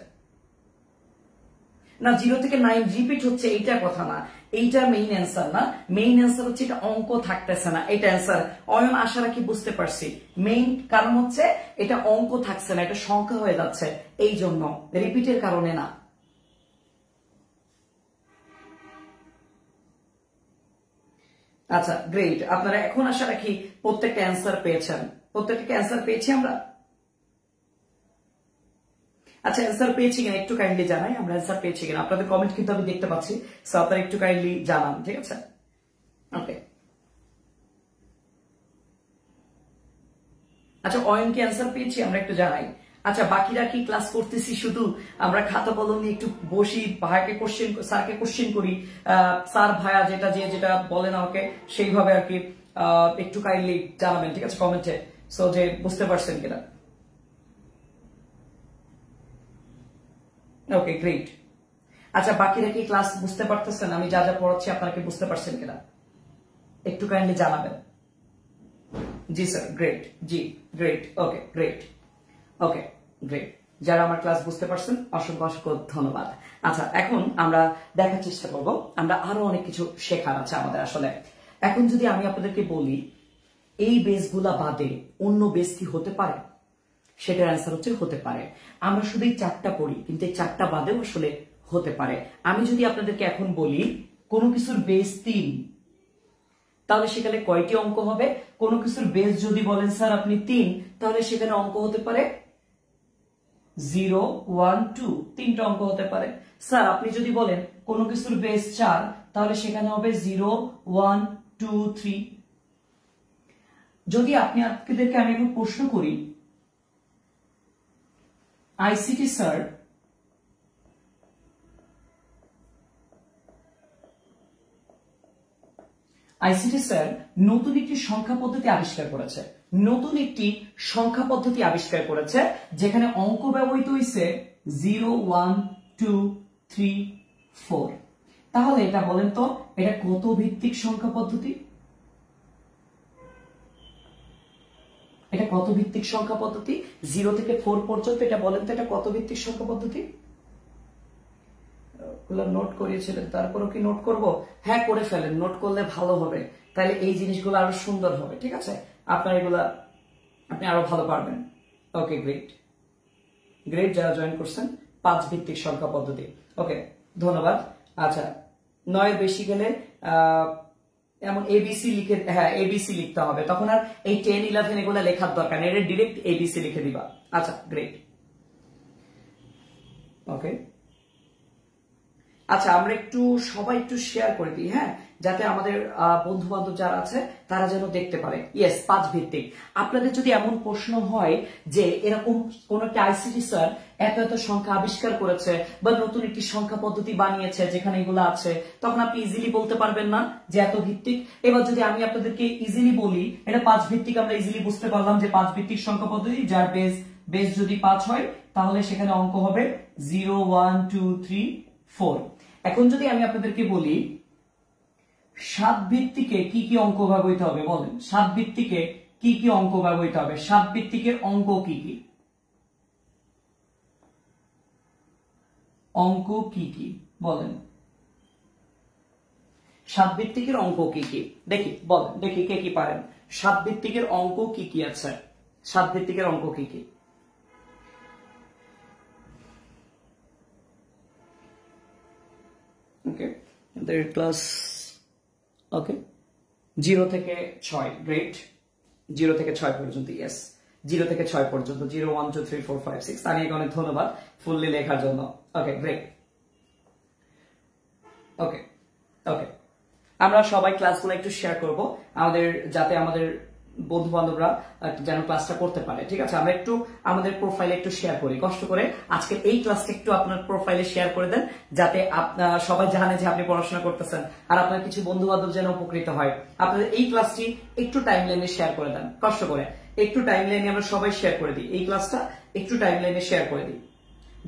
না 0 থেকে 9 রিপিট হচ্ছে এইটা কথা না, এইটা মেইন অ্যান্সার না। মেইন অ্যান্সার হচ্ছে এটা অঙ্ক থাকতেছে না, এটা অ্যান্সার। অয়ন আশা রাখি বুঝতে পারছি। মেইন কারণ হচ্ছে এটা অঙ্ক থাকছে না, এটা সংখ্যা হয়ে যাচ্ছে, এই জন্য, রিপিটের কারণে না। আচ্ছা গ্রেট, আপনারা এখন আশা রাখি প্রত্যেকটা অ্যান্সার পেয়েছেন। প্রত্যেকটা অ্যান্সার পেয়েছি আমরা। আচ্ছা অ্যান্সার পেয়েছি কিনা একটু কাইন্ডলি জানাই, আমরা অ্যান্সার পেয়েছি কিনা। আপনাদের কমেন্ট কিন্তু আমি দেখতে পাচ্ছি, সো আপনারা একটু কাইন্ডলি জানান, ঠিক আছে? ওকে। আচ্ছা অয়ন কি অ্যান্সার পেয়েছি আমরা একটু জানাই। আচ্ছা বাকিরা কি ক্লাস করতেছি, শুধু আমরা খাতা কলম নিয়ে একটু বসি, ভাইকে কোশ্চেন, স্যারকে কোশ্চেন করি, স্যার ভাইয়া যেটা বলেন আমাকে সেইভাবে আর কি একটু কাইন্ডলি জানাবেন, ঠিক আছে, কমেন্টে, সো যে বুঝতে পারছেন কিনা। Okay great. আচ্ছা বাকিরা কি ক্লাস বুঝতে পারতেছেন? আমি যা যা পড়াচ্ছি আপনারা কি বুঝতে পারছেন কিনা একটু কাইন্ডলি জানাবেন। জি স্যার গ্রেট, জি great, okay great, okay great. যারা আমার ক্লাস বুঝতে পারছেন অসংখ্য অসংখ্য ধন্যবাদ। আচ্ছা এখন আমরা দেখার চেষ্টা করব, আমরা আরো অনেক কিছু শেখার আছে আমাদের আসলে। এখন যদি আমি আপনাদেরকে বলি এই বেসগুলা বাদে অন্য বেস কি হতে পারে, সেটার অ্যান্সার হচ্ছে হতে পারে। আমরা শুধু এই 4টা পড়ি, কিন্তু এই 4টা বাদেও আসলে হতে পারে। আমি যদি আপনাদেরকে এখন বলি কোনো কিছুর বেস 3, তাহলে সেখানে কয়টি অঙ্ক হবে? কোনো কিছুর বেস যদি বলেন স্যার আপনি 3, তাহলে সেখানে অঙ্ক হতে পারে 0, 1, 2, 3টা অঙ্ক হতে পারে। স্যার আপনি যদি বলেন কোনো কিছুর বেস 4, তাহলে সেখানে হবে 0, 1, 2, 3। যদি আপনাদেরকে আমি এখন প্রশ্ন করি আইসিটি স্যার নতুন একটি সংখ্যা পদ্ধতি আবিষ্কার করেছে, যেখানে অঙ্ক ব্যবহৃত হয়েছে 0, 1, 2, 3, 4। তাহলে এটা বলেন তো এটা কত ভিত্তিক সংখ্যা পদ্ধতি? এটা কত ভিত্তিক সংখ্যা পদ্ধতি? 0 থেকে 4 পর্যন্ত, এটা বলেন তো এটা কত ভিত্তিক সংখ্যা পদ্ধতি? নোট করিয়েছিলেন, তারপরও কি নোট করব? হ্যাঁ করে ফেলেন, নোট করলে ভালো হবে, তাহলে এই জিনিসগুলো আরো সুন্দর হবে, ঠিক আছে? আপনার এগুলা আপনি আরো ভালো পারবেন। ওকে গ্রেট, গ্রেট। যারা জয়েন করছেন 5 ভিত্তিক সংখ্যা পদ্ধতি, ওকে ধন্যবাদ। আচ্ছা 9 এর বেশি গেলে এমন এবিসি লিখে, হ্যাঁ এবিসি লিখতে হবে, তখন আর এই 10, 11 এগুলো লেখার দরকার নেই, এটা ডিরেক্ট এবিসি লিখে দিবা। আচ্ছা গ্রেট, ওকে। আচ্ছা আমরা সবাই একটু শেয়ার করে দিই, হ্যাঁ, যাতে আমাদের বন্ধু বান্ধব যারা আছে তারা যেন দেখতে পারে। ইয়েস 5 ভিত্তিক। আপনাদের যদি এমন প্রশ্ন হয় যে এরকম কোন একটা আইসিটি স্যার এত এত সংখ্যা আবিষ্কার করেছে বা নতুন একটি সংখ্যা পদ্ধতি বানিয়েছে যেখানে এগুলো আছে, তখন আপনি ইজিলি বলতে পারবেন না যে এত ভিত্তিক। এবার যদি আমি আপনাদেরকে ইজিলি বলি এটা 5 ভিত্তিক, আমরা ইজিলি বুঝতে পারলাম যে 5 ভিত্তিক সংখ্যা পদ্ধতি, যার বেস যদি 5 হয় তাহলে সেখানে অঙ্ক হবে 0, 1, 2, 3, 4। এখন যদি আমি আপনাদেরকে বলি 7 ভিত্তিকে কি কি অঙ্ক ব্যবহৃত হবে, বলেন 7 ভিত্তিকে কি কি অঙ্ক ব্যবহৃত হবে? 7 ভিত্তিকের অঙ্ক কি কি? অঙ্ক কি কি বলেন, 7 ভিত্তিকের অঙ্ক কি কি দেখি, বলেন দেখি কে কি পারেন। 7 ভিত্তিকের অঙ্ক কি কি আছে, 7 ভিত্তিকের অঙ্ক কি কি? ওকে, ক্লাস ওকে 0 থেকে 6, গ্রেট। 0 থেকে 6 পর্যন্ত, ইয়েস 0 থেকে 6 পর্যন্ত, 0 1 2 3 4 5 6। তানিয়াকে অনেক ধন্যবাদ ফুললি লেখার জন্য। ওকে গ্রেট। ওকে ওকে, আমরা সবাই ক্লাসগুলো একটু শেয়ার করব আমাদের, যাতে আমাদের বন্ধু বান্ধবরা যেন ক্লাসটা করতে পারে, ঠিক আছে? আমরা একটু আমাদের প্রোফাইলে একটু শেয়ার করি, কষ্ট করে আজকে এই ক্লাসটা একটু আপনার প্রোফাইলে শেয়ার করে দেন, যাতে আপনারা সবাই জানে যে আপনি পড়াশোনা করতেছেন, আর আপনার কিছু বন্ধু বান্ধব যেন উপকৃত হয়। আপনাদের এই ক্লাসটি একটু টাইমলাইনে শেয়ার করে দেন, কষ্ট করে একটু টাইমলাইনে আমরা সবাই শেয়ার করে দিই, এই ক্লাসটা একটু টাইমলাইনে শেয়ার করে দিই।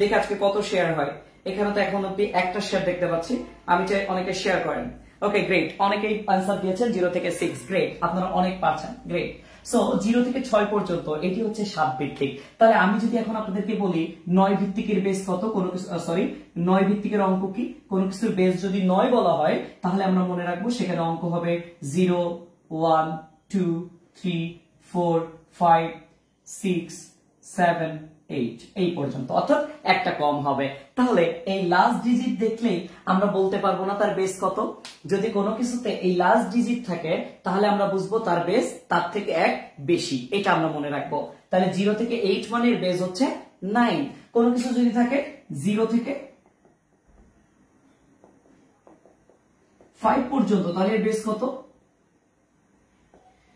দেখে আজকে কত শেয়ার হয়। এখানে তো এখন অব্দি একটা শেয়ার দেখতে পাচ্ছি, আমি চাই অনেকে শেয়ার করেন। ওকে গ্রেট, অনেকেই আনসার দিয়েছেন 0 থেকে 6, গ্রেট, আপনারা অনেক পাচ্ছেন, গ্রেট। সো 0 থেকে 6 পর্যন্ত এটি হচ্ছে 7 ভিত্তিক। তাহলে আমি যদি এখন আপনাদেরকে বলি 9 ভিত্তিকের বেস কত, কোন কিছু সরি 9 ভিত্তিকের অঙ্ক কি, কোন কিছুর বেস যদি 9 বলা হয়, তাহলে আমরা মনে রাখবো সেখানে অঙ্ক হবে 0 1 2 3 4 5 6 7 8, এই পর্যন্ত, অর্থাৎ একটা কম হবে। তাহলে এই লাস্ট ডিজিট দেখলেই আমরা বলতে পারবো না তার বেস কত। যদি কোনো কিছুতে এই লাস্ট ডিজিট থাকে তাহলে আমরা বুঝবো তার বেস তার থেকে 1 বেশি, এটা আমরা মনে রাখবো। তাহলে 0 থেকে 8 মানের বেস হচ্ছে 9। কোনো কিছু যদি থাকে 0 থেকে 5 পর্যন্ত, তাহলে এর বেস কত?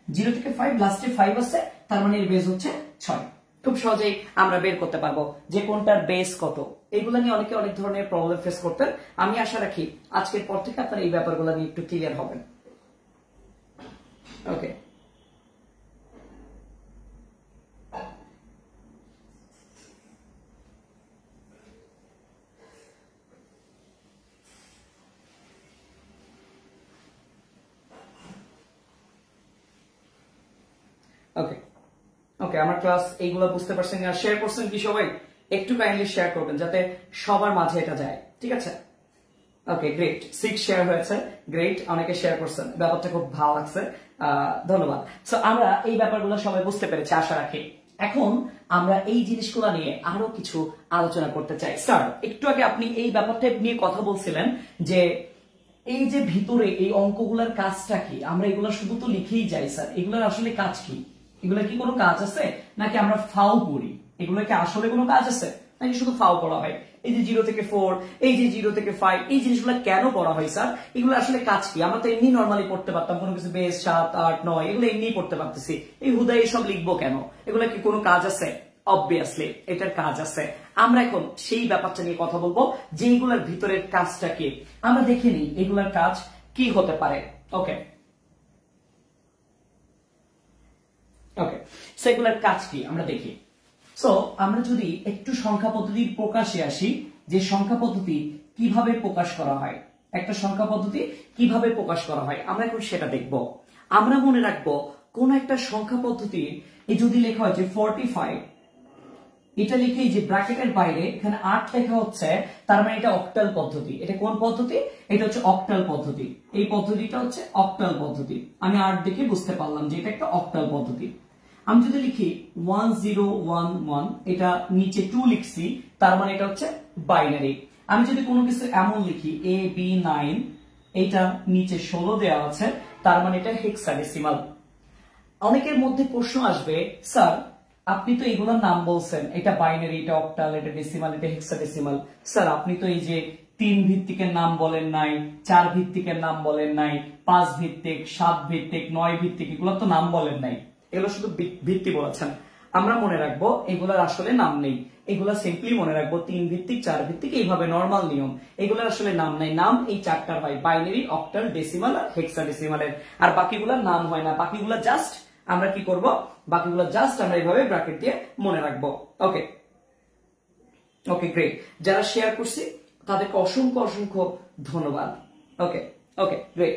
0 থেকে 5, লাস্টে 5 আছে, তার মানে এর বেস হচ্ছে 6। খুব সহজেই আমরা বের করতে পারবো যে কোনটার বেস কত। এগুলো নিয়ে অনেকে অনেক ধরনের প্রবলেম ফেস করতেন। আমি আশা রাখি আজকের পর থেকে আপনারা এই ব্যাপারগুলো নিয়ে একটু ক্লিয়ার হবেন। ওকে, ওকে ওকে, আমার ক্লাস এইগুলো বুঝতে পারছেন আর শেয়ার করছেন কি সবাই? একটু কাইন্ডলি শেয়ার করবেন যাতে সবার মাঝে এটা যায়, ঠিক আছে? ওকে গ্রেট, 6 শেয়ার হয়েছে, গ্রেট, অনেকে শেয়ার করছেন, ব্যাপারটা খুব ভালো লাগছে, ধন্যবাদ। সো আমরা এই ব্যাপারগুলো সবাই বুঝতে পেরেছি আশা রাখি। এখন আমরা এই জিনিসগুলো নিয়ে আরো কিছু আলোচনা করতে চাই। স্যার একটু আগে আপনি এই ব্যাপারটা নিয়ে কথা বলছিলেন যে এই যে ভিতরে এই অঙ্কগুলোর কাজটা কি, আমরা এগুলো শুধু তো লিখেই যাই স্যার, এগুলোর আসলে কাজ কি? এগুলো কি কোনো কাজ আছে নাকি আমরা ফাও করি? এগুলো কি আসলে কোনো কাজ আছে নাকি শুধু ফাও করা হয়? এই যে 0 থেকে 4, এই যে 0 থেকে 5, এই জিনিসগুলো কেন পড়া হয় স্যার? এগুলো আসলে কাজ কি? আমরা তো এমনি নরমালি পড়তে পারতাম, কোনো কিছু বেস 7 8 9 এগুলো এমনি পড়তে পারতেছি, এই হুদায় এসব লিখবো কেন? এগুলো কি কোনো কাজ আছে? অবভিয়াসলি এটার কাজ আছে। আমরা এখন সেই ব্যাপারটা নিয়ে কথা বলবো যে এগুলোর ভিতরের কাজটা কি। আমরা দেখে নিই এগুলোর কাজ কি হতে পারে। ওকে ওকে, সেগুলোর কাজ কি আমরা দেখি। সো আমরা যদি একটু সংখ্যা পদ্ধতির প্রকাশে আসি, যে সংখ্যা পদ্ধতি কিভাবে প্রকাশ করা হয়, একটা সংখ্যা পদ্ধতি কিভাবে প্রকাশ করা হয় আমরা এখন সেটা দেখব। আমরা মনে রাখবো কোন একটা সংখ্যা পদ্ধতির এই যদি লেখা হয় যে 45, এটা লিখে যে ব্র্যাকেটের বাইরে এখানে 8 লেখা হচ্ছে, তার মানে এটা অক্টাল পদ্ধতি। এটা কোন পদ্ধতি? এটা হচ্ছে অক্টাল পদ্ধতি। এই পদ্ধতিটা হচ্ছে অক্টাল পদ্ধতি। আমি 8 দেখে বুঝতে পারলাম যে এটা একটা অক্টাল পদ্ধতি। আমি যদি লিখি 1011, এটা নিচে 2 লিখছি, তার মানে এটা হচ্ছে বাইনারি। আমি যদি কোনো কিছু এমন লিখি AB9, এটা নিচে 16 দেওয়া আছে, তার মানে এটা হেক্সাডেসিমাল। অনেকের মধ্যে প্রশ্ন আসবে, স্যার আপনি তো এগুলোর নাম বলছেন, এটা বাইনারি, এটা অক্টাল, এটা ডেসিমাল, এটা হেক্সাডেসিমাল, স্যার আপনি তো এই যে 3 ভিত্তিকের নাম বলেন নাই, 4 ভিত্তিকের নাম বলেন নাই, 5 ভিত্তিক, 7 ভিত্তিক, 9 ভিত্তিক, এগুলো তো নাম বলেন নাই, এগুলো শুধু ভিত্তি বলেছেন। আমরা মনে রাখবো এগুলোর আসলে নাম নেই, এগুলো সিম্পলি মনে রাখবো 3 ভিত্তিক, 4 ভিত্তিক, এইভাবে নরমাল নিয়ম। এগুলোর আসলে নাম নাই, নাম এই 4টার হয়, বাইনারি, অক্টাল, ডেসিমাল আর হেক্সাডেসিমালের। আর বাকিগুলোর নাম হয় না, বাকিগুলো জাস্ট আমরা কি করব, বাকিগুলো জাস্ট আমরা এইভাবে ব্র্যাকেট দিয়ে মনে রাখবো। ওকে ওকে গ্রেট, যারা শেয়ার করছি তাদেরকে অসংখ্য অসংখ্য ধন্যবাদ। ওকে ওকে গ্রেট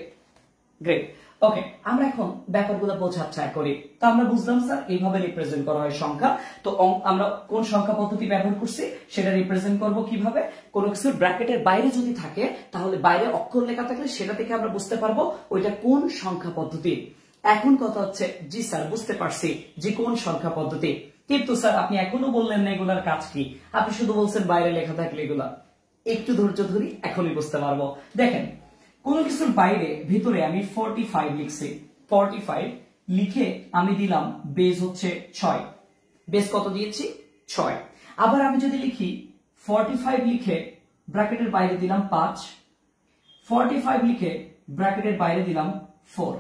গ্রেট। ওকে, আমরা এখন ব্যাপারগুলো বোঝার ট্রাই করি। তো আমরা বুঝলাম স্যার এইভাবে রিপ্রেজেন্ট করা হয় সংখ্যা। তো আমরা কোন সংখ্যা পদ্ধতি ব্যবহার করছি সেটা রিপ্রেজেন্ট করব কিভাবে। কোন কিছুর ব্র্যাকেটের বাইরে যদি থাকে তাহলে বাইরে অক্ষর লেখা থাকলে সেটা থেকে আমরা বুঝতে পারবো ওইটা কোন সংখ্যা পদ্ধতি। এখন কথা হচ্ছে, জি স্যার বুঝতে পারছি যে কোন সংখ্যা পদ্ধতি, কিন্তু স্যার আপনি এখনো বললেন না এগুলার কাজ কি। আপনি শুধু বলছেন বাইরে লেখা থাকলে এগুলা। একটু ধৈর্য ধরি, এখনই বুঝতে পারবো। দেখেন, কোন কিছুর বাইরে ভিতরে আমি 45 লিখছি, 45 লিখে আমি দিলাম বেজ হচ্ছে 6। বেজ কত দিয়েছি? 6। আবার আমি যদি লিখি 45 লিখে ব্র্যাকেটের বাইরে দিলাম 5, 45 লিখে ব্র্যাকেটের বাইরে দিলাম 4।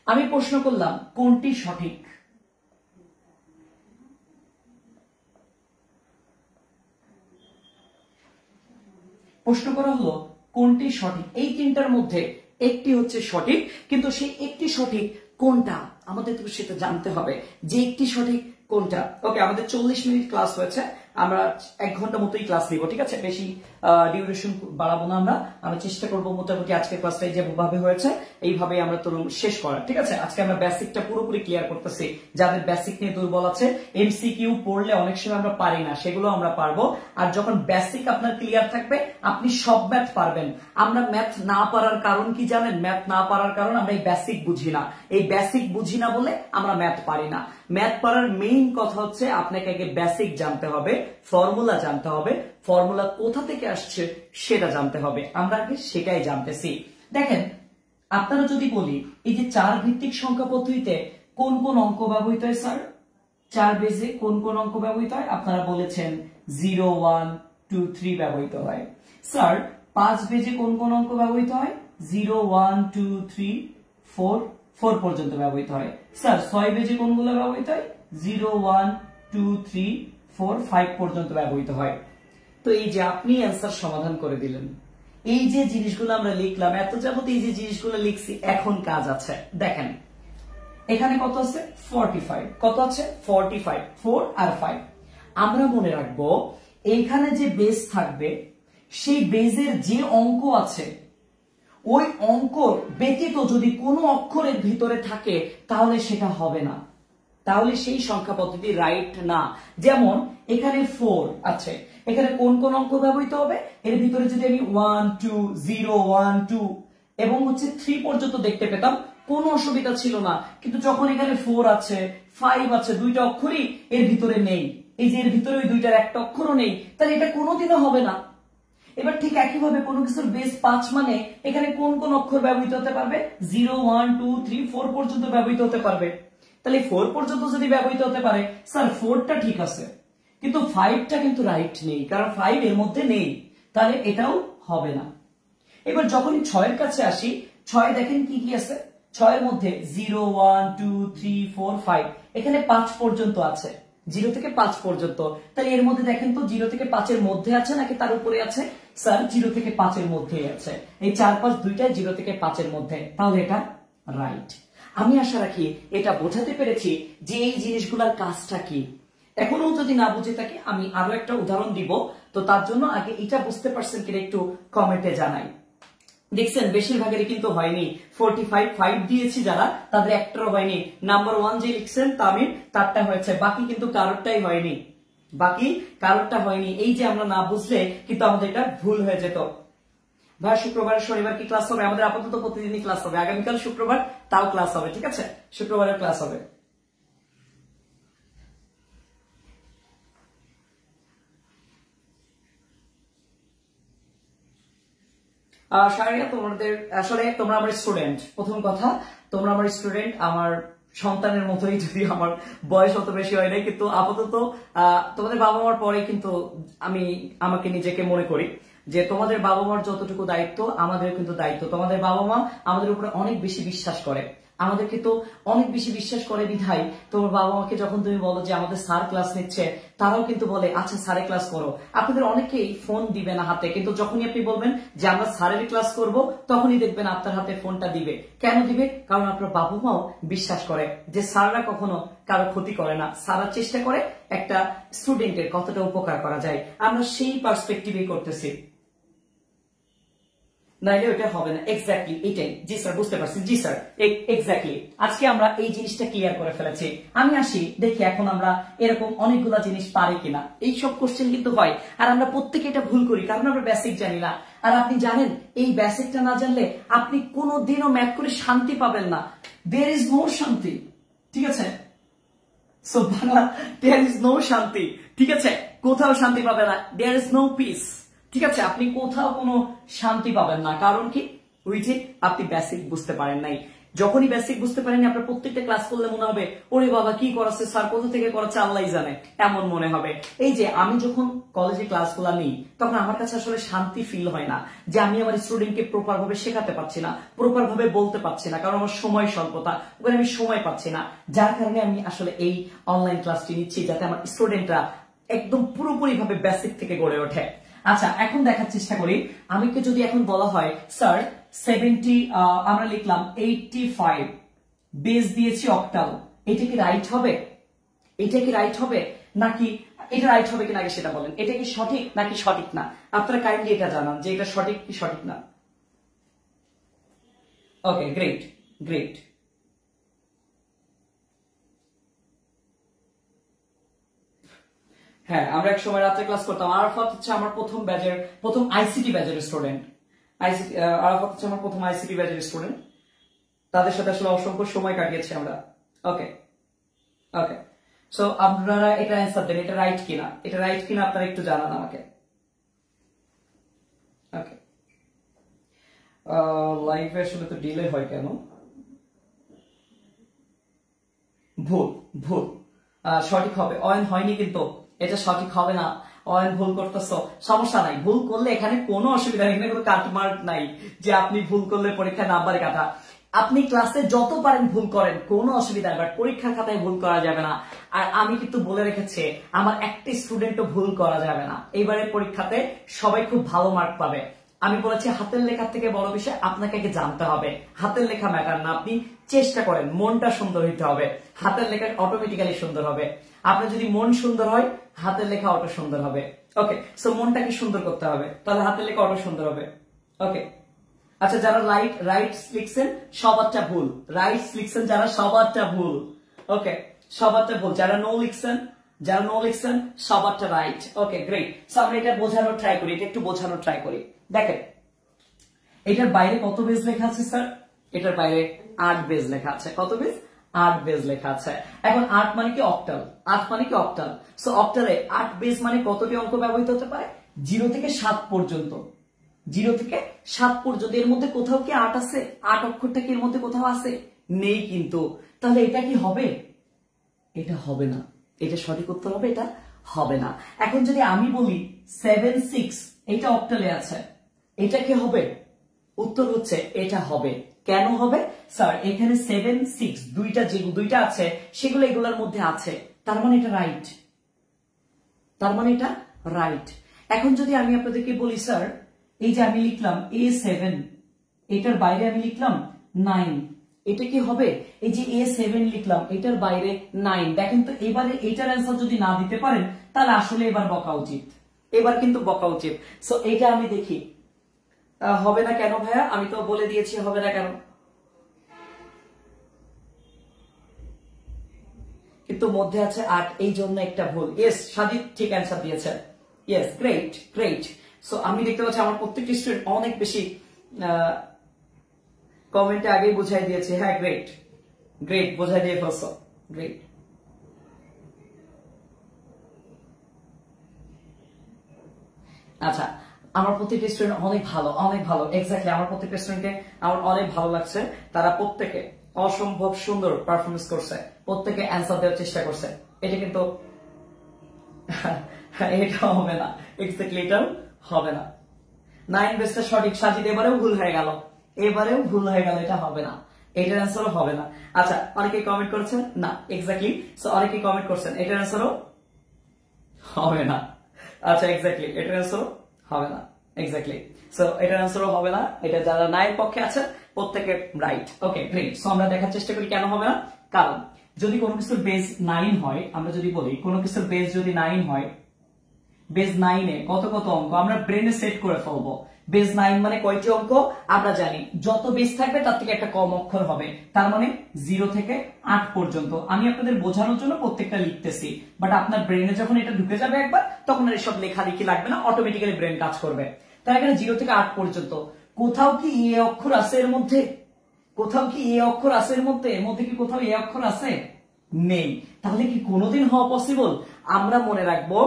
আমি প্রশ্ন করলাম কোনটি সঠিক? প্রশ্ন করা হলো কোনটি সঠিক। এই তিনটার মধ্যে একটি হচ্ছে সঠিক, কিন্তু সেই একটি সঠিক কোনটা আমাদের তো সেটা জানতে হবে যে একটি সঠিক কোনটা। ওকে, আমাদের 40 মিনিট ক্লাস হয়েছে, আমরা 1 ঘন্টা মতোই ক্লাস নিব, ঠিক আছে? বেশি ডিউরেশন বাড়াবো না। আমরা চেষ্টা করবো মোটামুটি আজকের ক্লাসটা যেভাবে হয়েছে এইভাবেই আমরা তো শেষ করার, ঠিক আছে? আজকে আমরা বেসিকটা পুরোপুরি ক্লিয়ার করতেছি। যাদের বেসিক নিয়ে দুর্বল আছে, এমসিকিউ পড়লে অনেক সময় আমরা পারি না, সেগুলো আমরা পারবো। আর যখন বেসিক আপনার ক্লিয়ার থাকবে আপনি সব ম্যাথ পারবেন। আমরা ম্যাথ না পারার কারণ কি জানেন? ম্যাথ না পারার কারণ আমরা এই বেসিক বুঝি না। এই বেসিক বুঝি না বলে আমরা ম্যাথ পারি না। ম্যাথ পারার মেইন কথা হচ্ছে আপনাকে আগে বেসিক জানতে হবে, ফর্মুলা জানতে হবে, ফর্মুলা কোথা থেকে আসছে সেটা জানতে হবে। আমরা আগে সেটাই জানতেছি। দেখেন, আপনারা যদি বলি এই যে 4 ভিত্তিক সংখ্যা পদ্ধতিতে কোন কোন অঙ্ক ব্যবহৃত হয় স্যার? 4 বেজে কোন কোন অঙ্ক ব্যবহৃত হয়? আপনারা বলেছেন 0, 1, 2, 3 ব্যবহৃত হয়। স্যার 5 বেজে কোন কোন অঙ্ক ব্যবহৃত হয়? 0, 1, 2, 3, 4 পর্যন্ত ব্যবহৃত হয়। স্যার 6 বেজে কোনগুলো ব্যবহৃত হয়? 0, 1, 2, 3, 4, 5 পর্যন্ত ব্যবহৃত হয়। তো এই যে আপনি অ্যান্সার সমাধান করে দিলেন। এই যে জিনিসগুলো আমরা লিখলাম, এত যাবত এই যে জিনিসগুলো লিখছি, এখন কাজ আছে। দেখেন এখানে কত আছে? 45। কত আছে? 45, 4 আর 5। আমরা মনে রাখবো এইখানে যে বেস থাকবে সেই বেজের যে অঙ্ক আছে ওই অঙ্ক ব্যতীত যদি কোনো অক্ষরের ভিতরে থাকে তাহলে সেটা হবে না, তাহলে সেই সংখ্যা পদ্ধতি রাইট না। যেমন এখানে 4 আছে, এখানে কোন কোন অঙ্ক ব্যবহৃত হবে? এর ভিতরে যদি আমি 1, 2, 0, 1, 2 এবং হচ্ছে 3 পর্যন্ত দেখতে পেতাম কোনো অসুবিধা ছিল না। কিন্তু যখন এখানে 4 আছে, 5 আছে, দুইটা অক্ষরই এর ভিতরে নেই, এই যে এর ভিতরে ওই দুইটার একটা অক্ষরও নেই, তাহলে এটা কোনোদিনও হবে না। এবার ঠিক একইভাবে কোনো কিছুর বেস 5 মানে এখানে কোন কোন অক্ষর ব্যবহৃত হতে পারবে? 0, 1, 2, 3, 4 পর্যন্ত ব্যবহৃত হতে পারবে। তাহলে 4 পর্যন্ত যদি ব্যবহৃত হতে পারে, স্যার 4টা ঠিক আছে কিন্তু 5টা কিন্তু রাইট নেই, কারণ 5 এর মধ্যে নেই, তাহলে এটাও হবে না। এবার যখনই 6 এর কাছে আসি, 6 দেখেন কি কি আছে? 6 এর মধ্যে 0, 1, 2, 3, 4, 5, এখানে 5 পর্যন্ত আছে, 0 থেকে 5 পর্যন্ত। তাহলে এর মধ্যে দেখেন তো 0 থেকে 5 এর মধ্যে আছে নাকি তার উপরে আছে? স্যার 0 থেকে 5 এর মধ্যেই আছে। এই 4, 5 দুইটাই 0 থেকে 5 এর মধ্যে, তাহলে এটা রাইট। আমি আশা রাখি এটা বোঝাতে পেরেছি যে এই জিনিসগুলোর কাজটা কি। এখনো যদি না বুঝে থাকি আমি আরো একটা উদাহরণ দিব, তো তার জন্য আগে এটা বুঝতে পারছেন কিনা একটু কমেন্টে জানাই। দেখছেন বেশিরভাগেরই কিন্তু হয়নি। 45, 5 দিয়েছি যারা, তাদের একটারও হয়নি। নাম্বার 1 যে লিখছেন তামিম, তারটা হয়েছে, বাকি কিন্তু কারোরটাই হয়নি, বাকি কারোরটা হয়নি। এই যে আমরা না বুঝলে কিন্তু আমাদের এটা ভুল হয়ে যেত। ভাই শুক্রবার শনিবার কি ক্লাস হবে? আমাদের আপাতত প্রতিদিনই ক্লাস হবে, আগামীকাল শুক্রবার তাও ক্লাস হবে, ঠিক আছে? শুক্রবারের ক্লাস হবে। শারিয়া তোমাদের আসলে তোমরা আমার স্টুডেন্ট, প্রথম কথা তোমরা আমার স্টুডেন্ট, আমার সন্তানের মতোই, যদি আমার বয়স অত বেশি হয় নাই, কিন্তু আপাতত তোমাদের বাবা মার পরে কিন্তু আমি আমাকে নিজেকে মনে করি যে তোমাদের বাবা মার যতটুকু দায়িত্ব আমাদের কিন্তু দায়িত্ব। তোমাদের বাবা মা আমাদের উপরে অনেক বেশি বিশ্বাস করে, আমাদেরকে তো অনেক বেশি বিশ্বাস করে বিধায় তোমার বাবা মাকে যখন তুমি বলো যে আমাদের স্যার ক্লাস নিচ্ছে, তারাও কিন্তু বলে আচ্ছা স্যারে ক্লাস করো। আপনাদের অনেকেই ফোন দিবে না হাতে, কিন্তু যখনই আপনি বলবেন যে আমরা স্যারের ক্লাস করব, তখনই দেখবেন আপনার হাতে ফোনটা দিবে। কেন দিবে? কারণ আপনার বাবা মাও বিশ্বাস করে যে স্যাররা কখনো কারো ক্ষতি করে না, স্যাররা চেষ্টা করে একটা স্টুডেন্টের কতটা উপকার করা যায়। আমরা সেই পার্সপেক্টিভে করতেছি। নাইলে ওটা হবে না। এক্স্যাক্টলি এটাই। জি স্যার, বুঝতে পারছি। জি স্যার, এক্স্যাক্টলি। আজকে আমরা এই জিনিসটা ক্লিয়ার করে ফেলেছি। আমি আসি দেখি এখন আমরা এরকম অনেকগুলা জিনিস পারি কিনা। এইসব কোশ্চেন কিন্তু হয়, আর আমরা প্রত্যেকে এটা ভুল করি, কারণ আমরা বেসিক জানি না। আর আপনি জানেন, এই বেসিকটা না জানলে আপনি কোনোদিনও ম্যাথ করে শান্তি পাবেন না। দেয়ার ইজ নো শান্তি, ঠিক আছে? So Bangla, there is no শান্তি, ঠিক আছে? কোথাও শান্তি পাবে না। দেয়ার ইজ নো পিস, ঠিক আছে? আপনি কোথাও কোনো শান্তি পাবেন না। কারণ কি? ওই যে আপনি বেসিক বুঝতে পারেন নাই। যখনই বেসিক বুঝতে পারেননি, আপনার প্রত্যেকটা ক্লাস করলে মনে হবে ওরে বাবা কি করাচ্ছে স্যার, কোথা থেকে করাচ্ছে আল্লাহই জানে, এমন মনে হবে। এই যে আমি যখন কলেজে ক্লাসগুলো নিই, তখন আমার কাছে আসলে শান্তি ফিল হয় না যে আমি আমার স্টুডেন্টকে প্রপার ভাবে শেখাতে পারছি না, প্রপার ভাবে বলতে পারছি না, কারণ আমার সময় স্বল্পতা, ওখানে আমি সময় পাচ্ছি না। যার কারণে আমি আসলে এই অনলাইন ক্লাসটি নিচ্ছি, যাতে আমার স্টুডেন্টরা একদম পুরোপুরি ভাবে বেসিক থেকে গড়ে ওঠে। আচ্ছা, এখন দেখার চেষ্টা করি। আমাকে যদি এখন বলা হয় স্যার 70, আমরা লিখলাম 85 বেস দিয়েছি অক্টাল, এটা কি রাইট হবে? এটা কি রাইট হবে নাকি এটা রাইট হবে কিনা আগে সেটা বলেন। এটা কি সঠিক নাকি সঠিক না? আপনারা কাইন্ডলি এটা জানান যে এটা সঠিক কি সঠিক না। ওকে, গ্রেট গ্রেট। হ্যাঁ, আমরা এক সময় রাতে ক্লাস করতাম। আরাফাত হচ্ছে আমার প্রথম ব্যাচের, প্রথম আইসিটি ব্যাচের স্টুডেন্ট। আরাফাত হচ্ছে আমার প্রথম আইসিটি ব্যাচের স্টুডেন্ট। তাদের সাথে আসলে অসংখ্য সময় কাটিয়েছি আমরা। ওকে ওকে, সো আপনারা এটা অ্যান্সার দেন, এটা রাইট কিনা, এটা রাইট কিনা আপনারা একটু জানান আমাকে। ওকে, লাইভে আসলে তো ডিলে হয় কেন? ভুল ভুল, সঠিক হবে। অয়ন হয়নি কিন্তু, এটা সঠিক হবে না। অয়ন ভুল করতেছো, সমস্যা নাই, ভুল করলে এখানে কোনো অসুবিধা নেই, এখানে কোনো কাটমার্ক নাই যে আপনি ভুল করলে পরীক্ষায় নাম্বার কাটা। আপনি ক্লাসে যত পারেন ভুল করেন, কোনো অসুবিধা নেই, বাট পরীক্ষার খাতায় ভুল করা যাবে না। আর আমি কিন্তু বলে রেখেছি, আমার একটা স্টুডেন্টও ভুল করা যাবে না। এইবারে পরীক্ষাতে সবাই খুব ভালো মার্ক পাবে। আমি বলেছি হাতের লেখার থেকে বড় বিষয় আপনাকে আগে জানতে হবে। হাতের লেখা ম্যাটার না, আপনি চেষ্টা করেন, মনটা সুন্দর হইতে হবে, হাতের লেখা অটোমেটিক্যালি সুন্দর হবে। আপনার যদি মন সুন্দর হয়, হাতের লেখা অটো সুন্দর হবে। ওকে, সো মনটাকে সুন্দর করতে হবে, তাহলে হাতের লেখা অটো সুন্দর হবে। ওকে, আচ্ছা, যারা রাইটস লিখছেন সবারটা ভুল, রাইটস লিখছেন যারা সবারটা ভুল। ওকে, সবারটা ভুল। যারা নো লিখছেন, সবারটা রাইট। ওকে, গ্রেট। সো আমরা এটা বোঝানোর ট্রাই করি, এটা একটু বোঝানোর ট্রাই করি। দেখেন, এটার বাইরে কত বেজ লেখা আছে স্যার? এটার বাইরে 8 বেজ লেখা আছে। কত বেজ? 8 বেজ লেখা আছে। এখন 8 মানে কি অক্টাল, 8 মানে কি অক্টাল। সো অক্টালে 8 বেজ মানে কতটি অঙ্ক ব্যবহৃত হতে পারে? 0 থেকে 7 পর্যন্ত। 0 থেকে 7 পর্যন্ত। এর মধ্যে কোথাও কি 8 আছে? 8 অক্ষরটা কি এর মধ্যে কোথাও আছে? নেই কিন্তু। তাহলে এটা কি হবে? এটা হবে না। এটা সঠিক উত্তর হবে? এটা হবে না। এখন যদি আমি বলি 7 6, এটা অক্টালে আছে, এটা কি হবে? উত্তর হচ্ছে এটা হবে। কেন হবে? স্যার এখানে 7 6 দুইটা আছে, সেগুলো এগুলোর মধ্যে আছে, তার মানে এটা রাইট, তার মানে এটা রাইট। এখন যদি আমি আপনাদেরকে বলি স্যার, এই যে আমি লিখলাম A7, এটার বাইরে আমি লিখলাম 9, এটা কি হবে? এই যে A7 লিখলাম, এটার বাইরে 9। দেখেন তো, এবারে এটার অ্যান্সার যদি না দিতে পারেন, তাহলে আসলে এবার বকা উচিত, এবার কিন্তু বকা উচিত। সো এটা আমি দেখি হবে না কেন ভাইয়া? আমি তো বলে দিয়েছি হবে না কেন, কিন্তু মধ্যে আছে 8, এই জন্য একটা ভুল। ইয়েস, সাজিদ ঠিক অ্যান্সার দিয়েছে। Yes, great great. সো আমি দেখতে পাচ্ছি আমার প্রত্যেকটি স্টুডেন্ট অনেক বেশি কমেন্টে আগেই বুঝাই দিয়েছে। হ্যাঁ, গ্রেট গ্রেট, বোঝাই দিয়ে ফেলছো, গ্রেট। আচ্ছা, আমার প্রত্যেকটা স্টুডেন্ট অনেক ভালো, অনেক ভালো। এক্স্যাক্টলি, আমার প্রত্যেকটা স্টুডেন্টকে আমার অনেক ভালো লাগছে। তারা প্রত্যেকে অসম্ভব সুন্দর পারফরমেন্স করছে, প্রত্যেকে অ্যান্সার দেওয়ার চেষ্টা করছে। এটা কিন্তু এটা হবে না, এক্স্যাক্টলি এটাও হবে না। 9 বেসটা সঠিক। সাজিদ এবারেও ভুল হয়ে গেল, এবারেও ভুল হয়ে গেল, এটা হবে না, এটার অ্যান্সারও হবে না। আচ্ছা, অনেকে কমেন্ট করেছেন না, এক্স্যাক্টলি। সো অনেকে কমেন্ট করছেন এটার অ্যান্সারও হবে না। আচ্ছা, এক্স্যাক্টলি এটার অ্যান্সারও হবে না, এক্স্যাক্টলি। সো এটার অ্যান্সারও হবে না। এটা যারা নাইন পক্ষে আছে প্রত্যেকে রাইট। ওকে, গ্রেট। সো আমরা দেখার চেষ্টা করি কেন হবে না। কারণ যদি কোনো কিছুর বেস 9 হয়, আমরা যদি বলি কোনো কিছুর বেস যদি 9 হয়, বেজ 9-এ কত কত অঙ্ক আমরা ব্রেনে সেট করে ফেলবো। বেজ 9 মানে কয়টি অঙ্ক আমরা জানি, যত বেজ থাকবে তার থেকে একটা কম অক্ষর হবে, তার মানে 0 থেকে 8 পর্যন্ত। আমি আপনাদের বোঝানোর জন্য প্রত্যেকটা লিখতেছি, বাট আপনার ব্রেনে যখন এটা ঢুকে যাবে একবার, তখন আর এসব লেখালেখি লাগবে না, অটোমেটিক্যালি ব্রেন কাজ করবে। তাই এখানে 0 থেকে 8 পর্যন্ত। কোথাও কি এ অক্ষর আছে এর মধ্যে? কোথাও কি এ অক্ষর আছে এর মধ্যে? এর মধ্যে কি কোথাও এ অক্ষর আছে? নেই। তাহলে কি কোনোদিন হওয়া পসিবল? আমরা মনে রাখবো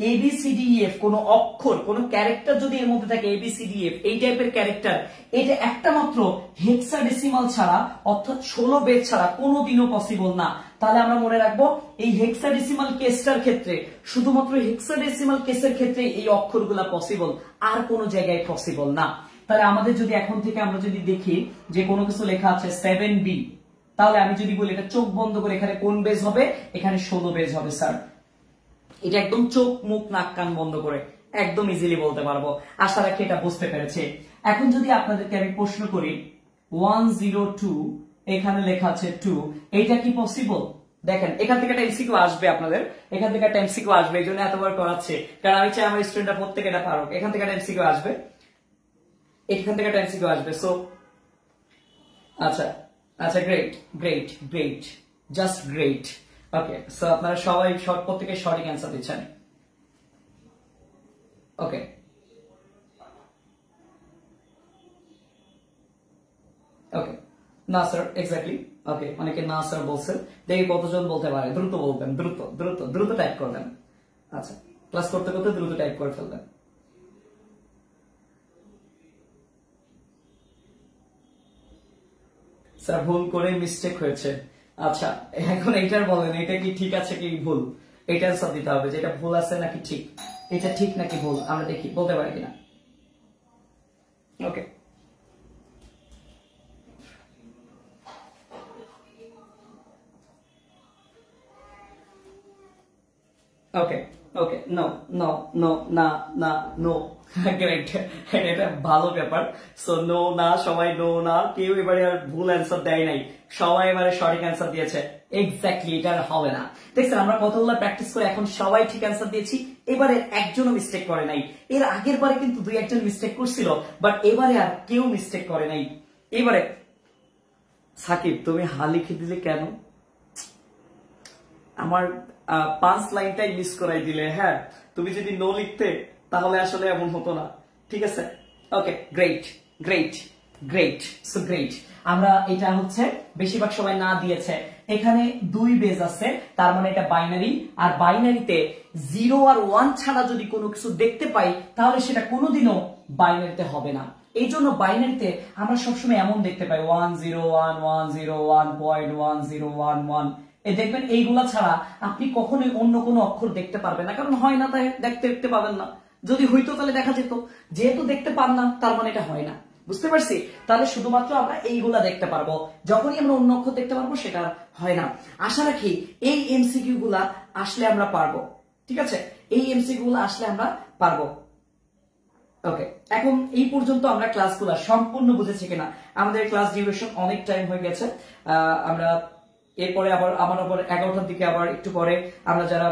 ABCDEF কোন অক্ষর, কোন ক্যারেক্টার যদি এর মধ্যে থাকে, ABCDEF এই টাইপের ক্যারেক্টার, এটা একটা মাত্র হেক্সাডেসিমাল ছাড়া অর্থাৎ 16 বেজ ছাড়া কোনোদিনও পসিবল না। তাহলে আমরা মনে রাখবো এই হেক্সাডেসিমাল কেসটার ক্ষেত্রে, শুধুমাত্র হেক্সাডেসিমাল কেসের ক্ষেত্রে এই অক্ষরগুলা পসিবল, আর কোনো জায়গায় পসিবল না। তাহলে আমাদের যদি এখন থেকে আমরা যদি দেখি যে কোনো কিছু লেখা আছে 7B, তাহলে আমি যদি বলি এটা চোখ বন্ধ করে এখানে কোন বেজ হবে? এখানে 16 বেজ হবে স্যার। এটা একদম চোখ মুখ নাক কান বন্ধ করে একদম ইজিলি বলতে পারবো। আশা রাখি এটা বুঝতে পেরেছে। এখন যদি আপনাদেরকে আমি প্রশ্ন করি 102 এখানে লেখা আছে 2, এইটা কি পসিবল? দেখেন এখান থেকে একটা এমসিকিউ আসবে আপনাদের, এখান থেকে একটা এমসিকিউ আসবে, এই জন্য এতবার করাচ্ছে, কারণ আমি চাই আমার স্টুডেন্টরা প্রত্যেকে এটা পারুক। এখান থেকে একটা এমসিকিউ আসবে, এখান থেকে একটা এমসিকিউ আসবে। সো আচ্ছা আচ্ছা, great great great, just great. Okay, so আপনারা সবাই প্রত্যেকে সঠিক অ্যান্সার দিচ্ছেন। ওকে, ওকে, না স্যার, এক্স্যাক্টলি। ওকে, অনেকে না স্যার বলছে, দেখি কতজন বলতে পারে। দ্রুত বলবেন, দ্রুত দ্রুত দ্রুত টাইপ করবেন। আচ্ছা, ক্লাস করতে করতে দ্রুত টাইপ করে ফেলবেন। স্যার ভুল করে মিস্টেক হয়েছে। আচ্ছা, এখন এইটার বলেন, এটা কি ঠিক আছে কি ভুল? এটা অ্যান্সার দিতে হবে যে এটা ভুল আছে নাকি ঠিক, এটা ঠিক নাকি ভুল, আমরা দেখি বলতে পারি কিনা। ওকে, ওকে, ওকে, নো নো নো, না না, নো। গ্রেট, এটা ভালো ব্যাপার। সো নো না, সবাই নো না, কেউ এবারে আর ভুল অ্যান্সার দেয় নাই, সবাই এবারে সঠিক অ্যান্সার দিয়েছে। এক্স্যাক্টলি, এটা আর হবে না। দেখছেন আমরা কতগুলো প্র্যাকটিস করে এখন সবাই ঠিক অ্যান্সার দিয়েছি, এবারে একজনও মিস্টেক করে নাই। এর আগের বারে কিন্তু 2-1 মিস্টেক করছিল, বাট এবারে আর কেউ মিস্টেক করে নাই। এবারে সাকিব, তুমি হা লিখে দিলে কেন? আমার 5 লাইনটাই মিস করাই দিলে। হ্যাঁ, তুমি যদি নো লিখতে তাহলে আসলে এমন হতো না। ঠিক আছে, okay, great great great, so great. আমরা এটা হচ্ছে বেশিরভাগ সময় না দিয়েছে, এখানে 2 বেজ আছে, তার মানে এটা বাইনারি, আর বাইনারিতে 0 আর 1 ছাড়া যদি কোনো কিছু দেখতে পাই তাহলে সেটা কোনোদিনও বাইনারিতে হবে না। এই জন্য বাইনারিতে আমরা সবসময় এমন দেখতে পাই 1011011.1011, এই দেখবেন এইগুলা ছাড়া আপনি কখনোই অন্য কোনো অক্ষর দেখতে পারবেন না, কারণ হয় না, তাই দেখতে পাবেন না। যদি হইতো তাহলে দেখা যেত, যেহেতু দেখতে পান না তার মানে এটা হয় না। বুঝতে পারছি? তাহলে শুধুমাত্র আমরা এইগুলা দেখতে পারবো, যখনই আমরা অন্য অক্ষর দেখতে পারবো সেটা হয় না। আশা রাখি এই এমসিকিউ গুলা আসলে আমরা পারবো। ঠিক আছে, এই এমসিকিউ গুলা আসলে আমরা পারবো। ওকে, এখন এই পর্যন্ত আমরা ক্লাসগুলো সম্পূর্ণ বুঝেছি কিনা? আমাদের ক্লাস ডিউরেশন অনেক টাইম হয়ে গেছে। আমরা এরপরে আবার 11টার দিকে আবার একটু পরে আমরা যারা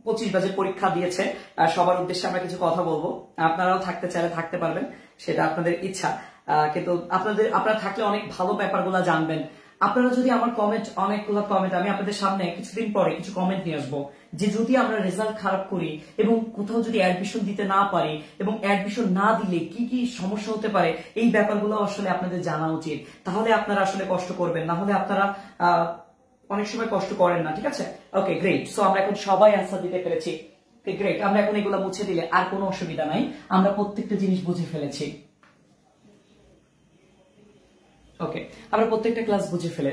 25 বাজে পরীক্ষা দিয়েছে সবার উদ্দেশ্যে আমরা কিছু কথা বলবো। আপনারাও থাকতে চাইলে থাকতে পারবেন, সেটা আপনাদের ইচ্ছা, কিন্তু আপনারা থাকলে অনেক ভালো ব্যাপারগুলো জানবেন। আপনারা যদি আমার অনেকগুলো কমেন্ট আমি আপনাদের সামনে কিছুদিন পরে কিছু কমেন্ট নিয়ে আসবো, যে যদি আমরা রেজাল্ট খারাপ করি এবং কোথাও যদি অ্যাডমিশন দিতে না পারি এবং অ্যাডমিশন না দিলে কি কি সমস্যা হতে পারে, এই ব্যাপারগুলো আসলে আপনাদের জানা উচিত। তাহলে আপনারা আসলে কষ্ট করবেন, না হলে আপনারা অনেক সময় কষ্ট করেন না। ঠিক আছে, ওকে, গ্রেট। সো আমরা এখন সবাই অ্যান্সার দিতে পেরেছি। গ্রেট, আমরা এখন এগুলো মুছে দিলে আর কোনো অসুবিধা নাই, আমরা প্রত্যেকটা জিনিস বুঝে ফেলেছি। ওকে, আমরা প্রত্যেকটা ক্লাস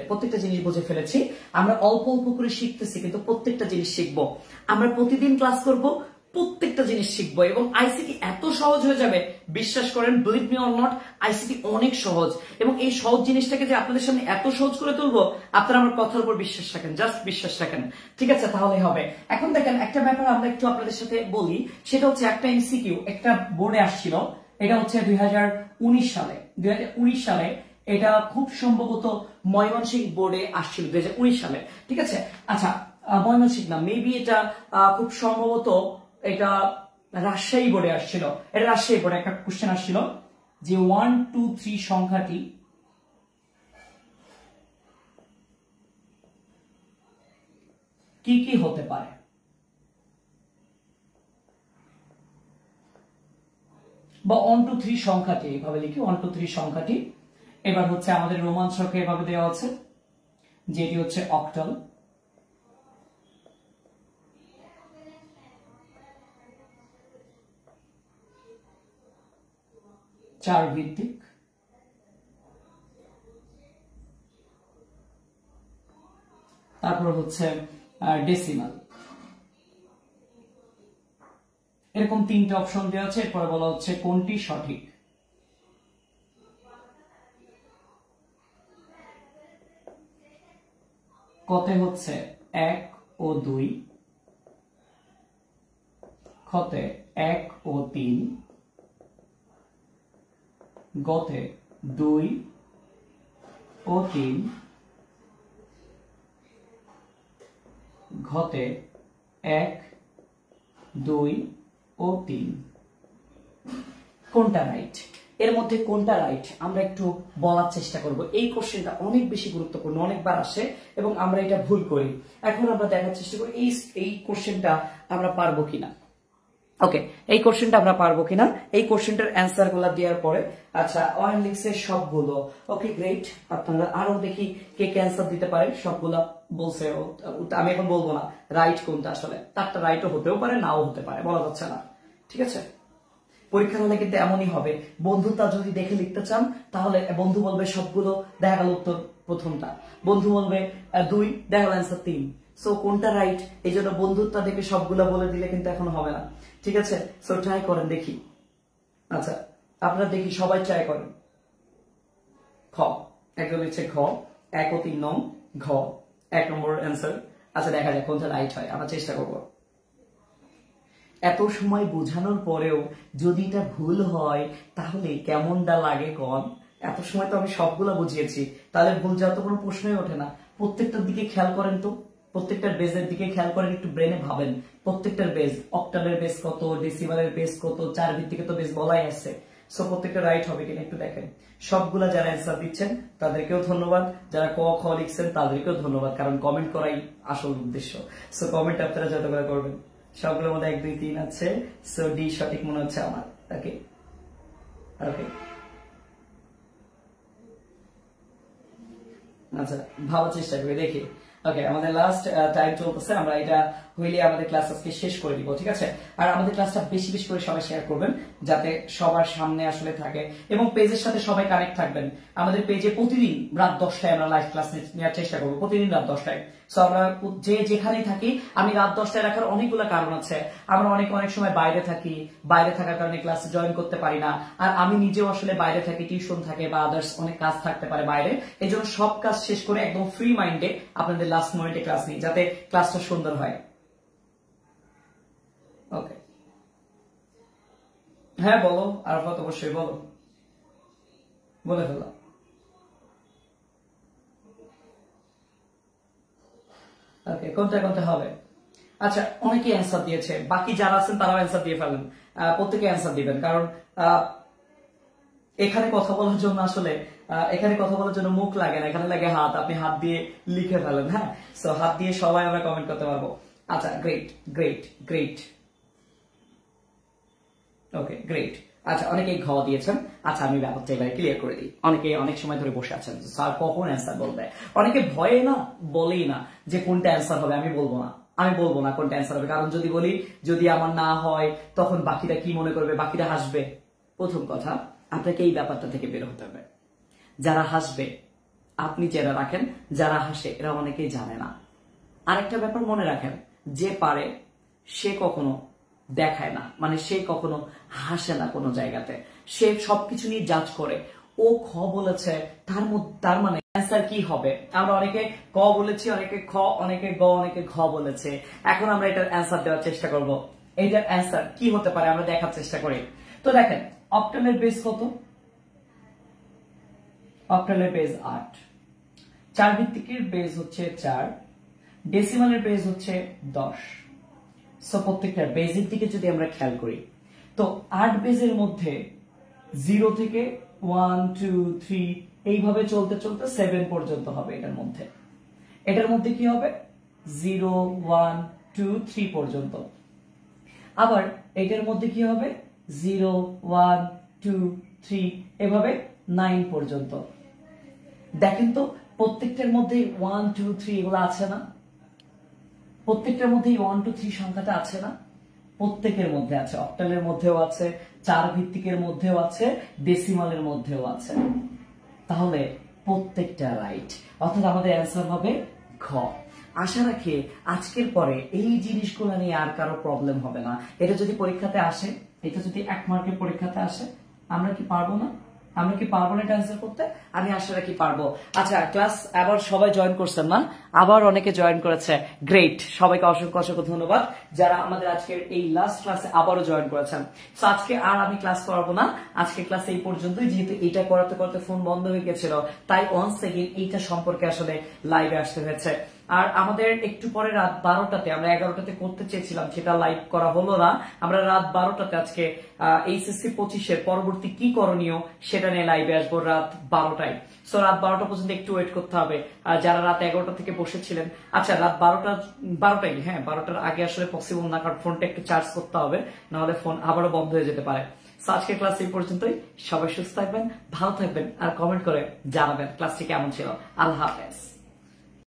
প্রত্যেকটা জিনিস বুঝে ফেলেছি। আমরা অল্প অল্প করে শিখতেছি, কিন্তু প্রত্যেকটা জিনিস শিখবো। আমরা প্রতিদিন ক্লাস করব, প্রত্যেকটা জিনিস শিখবো, এবং আইসিটি এত সহজ হয়ে যাবে, বিশ্বাস করেন, believe me or not, ICT অনেক সহজ। এবং এই সহজ জিনিসটাকে যে আপনাদের সামনে এত সহজ করে তুলবো, আপনারা আমার কথার উপর বিশ্বাস রাখেন, জাস্ট বিশ্বাস রাখেন। ঠিক আছে, তাহলে হবে। এখন দেখেন একটা ব্যাপার আমরা একটু আপনাদের সাথে বলি, সেটা হচ্ছে একটা এমসিকিউ একটা বোর্ডে আসছিল, এটা হচ্ছে 2019 সালে, এটা খুব সম্ভবত ময়মনসিংহ বোর্ডে আসছিল 2019 সালে। ঠিক আছে, আচ্ছা, ময়মনসিংহ না, মেবি এটা খুব সম্ভবত এটা রাজশাহী বোর্ডে আসছিল। এটা রাজশাহী বোর্ডে একটা কোশ্চেন আসছিল যে 1 2 3 সংখ্যাটি কি কি হতে পারে। বা 1 2 3 সংখ্যাটি এভাবে লিখি, 1 2 3 সংখ্যাটি। এবার হচ্ছে আমাদের রোমাঞ্চকে এভাবে দেওয়া আছে, যেটি হচ্ছে অক্টাল। চার ভিত্তিক। তারপর হচ্ছে ডেসিমাল। এরকম তিনটে অপশন দেওয়া আছে। এরপরে বলা হচ্ছে কোনটি সঠিক। কতে হচ্ছে 1 ও 2, খতে 1 ও 3, গতে 2 ও 3, ঘতে 1 2 ও 3। কোনটা রাইট? এর মধ্যে কোনটা রাইট আমরা একটু বলার চেষ্টা করব। এই কোশ্চেনটা অনেক বেশি গুরুত্বপূর্ণ, অনেকবার আসে এবং আমরা এটা ভুল করি। এখন আমরা দেখার চেষ্টা করি এই কোশ্চেনটা আমরা পারবো কিনা। ওকে, এই কোশ্চেনটা আমরা পারবো কিনা। এই কোশ্চেনটার অ্যান্সার গুলা দেওয়ার পরে আচ্ছা অয়ন লিখছে সবগুলো। ওকে গ্রেট, আপনারা আরো দেখি কে কে অ্যান্সার দিতে পারে। সবগুলা বলছে, আমি এখন বলবো না রাইট কোনটা। আসলে তারটা রাইটও হতেও পারে, নাও হতে পারে, বলা যাচ্ছে না। ঠিক আছে, পরীক্ষা হলে কিন্তু এমনই হবে। বন্ধুটা যদি দেখে লিখতে চান তাহলে বন্ধু বলবে সবগুলো, দেখা গেল উত্তর প্রথমটা। বন্ধু বলবে 2, দেখা গেল অ্যান্সার 3। সো কোনটা রাইট, এই জন্য বন্ধুটা দেখে সবগুলো বলে দিলে কিন্তু এখন হবে না। ঠিক আছে, সো ট্রাই করেন দেখি। আচ্ছা আপনারা দেখি সবাই ট্রাই করেন। খ, একজন লিখছে খ, 1 ও 3 নং ঘ, 1 নম্বর অ্যান্সার। আচ্ছা দেখা যাক কোনটা রাইট হয়, আমরা চেষ্টা করবো। এত সময় বোঝানোর পরেও যদি এটা ভুল হয় তাহলে কেমনটা লাগে কন। এত সময় তো আমি সবগুলো বুঝিয়েছি, তাহলে ভুল যাওয়ার তো কোনো প্রশ্নই ওঠে না। প্রত্যেকটার দিকে খেয়াল করেন তো, প্রত্যেকটার বেজের দিকে খেয়াল করেন, একটু ব্রেনে ভাবেন প্রত্যেকটার বেজ, অক্টালের বেজ কত, ডেসিমালের বেজ কত, চার ভিত্তিকে তো বেজ বলাই আছে। সো প্রত্যেকটা রাইট হবে কিনা একটু দেখেন। সবগুলা যারা অ্যান্সার দিচ্ছেন তাদেরকেও ধন্যবাদ, যারা ক খ লিখছেন তাদেরকেও ধন্যবাদ, কারণ কমেন্ট করাই আসল উদ্দেশ্য। সো কমেন্ট আপনারা যত করে করবেন। সবগুলোর মধ্যে 1 2 3 আছে। সো ডি সঠিক মনে হচ্ছে আমার। ওকে ওকে, আচ্ছা ভালো চেষ্টা করি দেখি। ওকে, আমাদের লাস্ট টাইম চলতেছে, আমরা এটা হইলে আমাদের ক্লাস আজকে শেষ করে দিব। ঠিক আছে, আর আমাদের ক্লাসটা বেশি বেশি করে সবাই শেয়ার করবেন যাতে সবার সামনে আসলে থাকে, এবং পেজের সাথে সবাই কানেক্ট থাকবেন। আমাদের পেজে প্রতিদিন রাত 10টায় আমরা লাইভ ক্লাস নেওয়ার চেষ্টা করবো, প্রতিদিন রাত 10টায়। সো আমরা যে যেখানেই থাকি, আমি রাত 10টায় রাখার অনেকগুলো কারণ আছে। আমরা অনেক সময় বাইরে থাকি, বাইরে থাকার কারণে ক্লাসে জয়েন করতে পারি না। আর আমি নিজেও আসলে বাইরে থাকি, টিউশন থাকে বা আদার্স অনেক কাজ থাকতে পারে বাইরে। এই জন্য সব কাজ শেষ করে একদম ফ্রি মাইন্ডে আপনাদের লাস্ট মোমেন্টে ক্লাস নিই, যাতে ক্লাসটা সুন্দর হয়। ওকে, হ্যাঁ বলো আরাফাত, অবশ্যই বলো, বলে ফেলো। ওকে, কোনটা কোনটা হবে? আচ্ছা অনেকেই অ্যান্সার দিয়েছে, বাকি যারা আছেন তারাও অ্যান্সার দিয়ে ফেলেন। প্রত্যেকে অ্যান্সার দিবেন, কারণ এখানে কথা বলার জন্য আসলে এখানে কথা বলার জন্য মুখ লাগে না, এখানে লাগে হাত। আপনি হাত দিয়ে লিখে ফেলেন। হ্যাঁ, সো হাত দিয়ে সবাই আমরা কমেন্ট করতে পারবো। আচ্ছা great great great. Okay great. আচ্ছা অনেকেই ঘ দিয়েছেন। আচ্ছা আমি ব্যাপারটা এবারে ক্লিয়ার করে দিই। অনেকে অনেক সময় ধরে বসে আছেন স্যার কখন অ্যান্সার বলবে। অনেকে ভয়ে না বলেই না যে কোনটা অ্যান্সার হবে। আমি বলবো না কোনটা অ্যান্সার হবে, কারণ যদি বলি, যদি আমার না হয় তখন বাকিরা কি মনে করবে, বাকিরা হাসবে। প্রথম কথা, আপনাকে এই ব্যাপারটা থেকে বের হতে হবে। যারা হাসবে আপনি চেনা রাখেন, যারা হাসে এরা অনেকেই জানে না। আরেকটা ব্যাপার মনে রাখেন, যে পারে সে কখনো দেখায় না, মানে সে কখনো হাসে না কোনো জায়গাতে, সে সবকিছু নিয়ে জাজ করে। ও খ বলেছে, তার মানে অ্যান্সার কি হবে। আমরা অনেকে ক বলেছি, অনেকে খ, অনেকে গ, অনেকে ঘ বলেছে। এখন আমরা এটার অ্যান্সার দেওয়ার চেষ্টা করব। এইটার অ্যান্সার কি হতে পারে আমরা দেখার চেষ্টা করি। তো দেখেন অক্টালের বেস কত? অক্টালের বেস 8, চার ভিত্তিকের বেস হচ্ছে 4, ডেসিমালের বেজ হচ্ছে 10। সো প্রত্যেকটা বেজের দিকে যদি আমরা খেয়াল করি, তো 8 বেজের মধ্যে 0 থেকে 1 2 3 এইভাবে চলতে চলতে 7 পর্যন্ত হবে। এটার মধ্যে কি হবে 0 1 2 3 পর্যন্ত। আবার এটার মধ্যে কি হবে 0 1 2 3 এভাবে 9 পর্যন্ত। দেখেন তো প্রত্যেকটার মধ্যে 1 2 3 এগুলো আছে না? প্রত্যেকটার মধ্যে 1 2 3 সংখ্যাটা আছে না? প্রত্যেকের মধ্যে আছে। অক্টালের মধ্যেও আছে, 4 ভিত্তিকের মধ্যেও আছে, ডেসিমালের মধ্যেও আছে। তাহলে প্রত্যেকটা রাইট, অর্থাৎ আমাদের অ্যান্সার হবে ঘ। আশা রাখি আজকের পরে এই জিনিসগুলো নিয়ে আর কারো প্রবলেম হবে না। এটা যদি পরীক্ষাতে আসে, এটা যদি 1 মার্কের পরীক্ষাতে আসে, আমরা কি পারবো না? আমরা কি পারবো না এটা অ্যান্সার করতে? আমি আশা রাখি পারবো। আচ্ছা, ক্লাস আবার সবাই জয়েন করছেন না? আবার অনেকে জয়েন করেছে, গ্রেট। সবাইকে অসংখ্য অসংখ্য ধন্যবাদ যারা আমাদের আজকের এই লাস্ট ক্লাসে আবারও জয়েন করেছেন। তো আজকে আর আমি ক্লাস করাবো না, আজকে ক্লাস এই পর্যন্তই। যেহেতু এটা করতে করতে ফোন বন্ধ হয়ে গেছিল, তাই ওয়ান্স এগেইন এইটা সম্পর্কে আসলে লাইভে আসতে হয়েছে। আর আমাদের একটু পরে রাত 12টাতে, আমরা 11টাতে করতে চেয়েছিলাম, সেটা লাইভ করা হলো না। আমরা রাত 12টাতে আজকে এইচএসসি 25-এর পরবর্তী কি করণীয় সেটা নিয়ে লাইভে আসবো রাত 12টায়। সো রাত 12টা পর্যন্ত একটু ওয়েট করতে হবে যারা রাত 11টা থেকে বসেছিলেন। আচ্ছা, রাত 12টায়, হ্যাঁ 12টার আগে আসলে পসিবল না, কারণ ফোনটা একটু চার্জ করতে হবে, নাহলে ফোন আবারও বন্ধ হয়ে যেতে পারে। সো আজকের ক্লাস এই পর্যন্তই। সবাই সুস্থ থাকবেন, ভালো থাকবেন, আর কমেন্ট করে জানাবেন ক্লাসটি কেমন ছিল। আল্লাহ হাফেজ।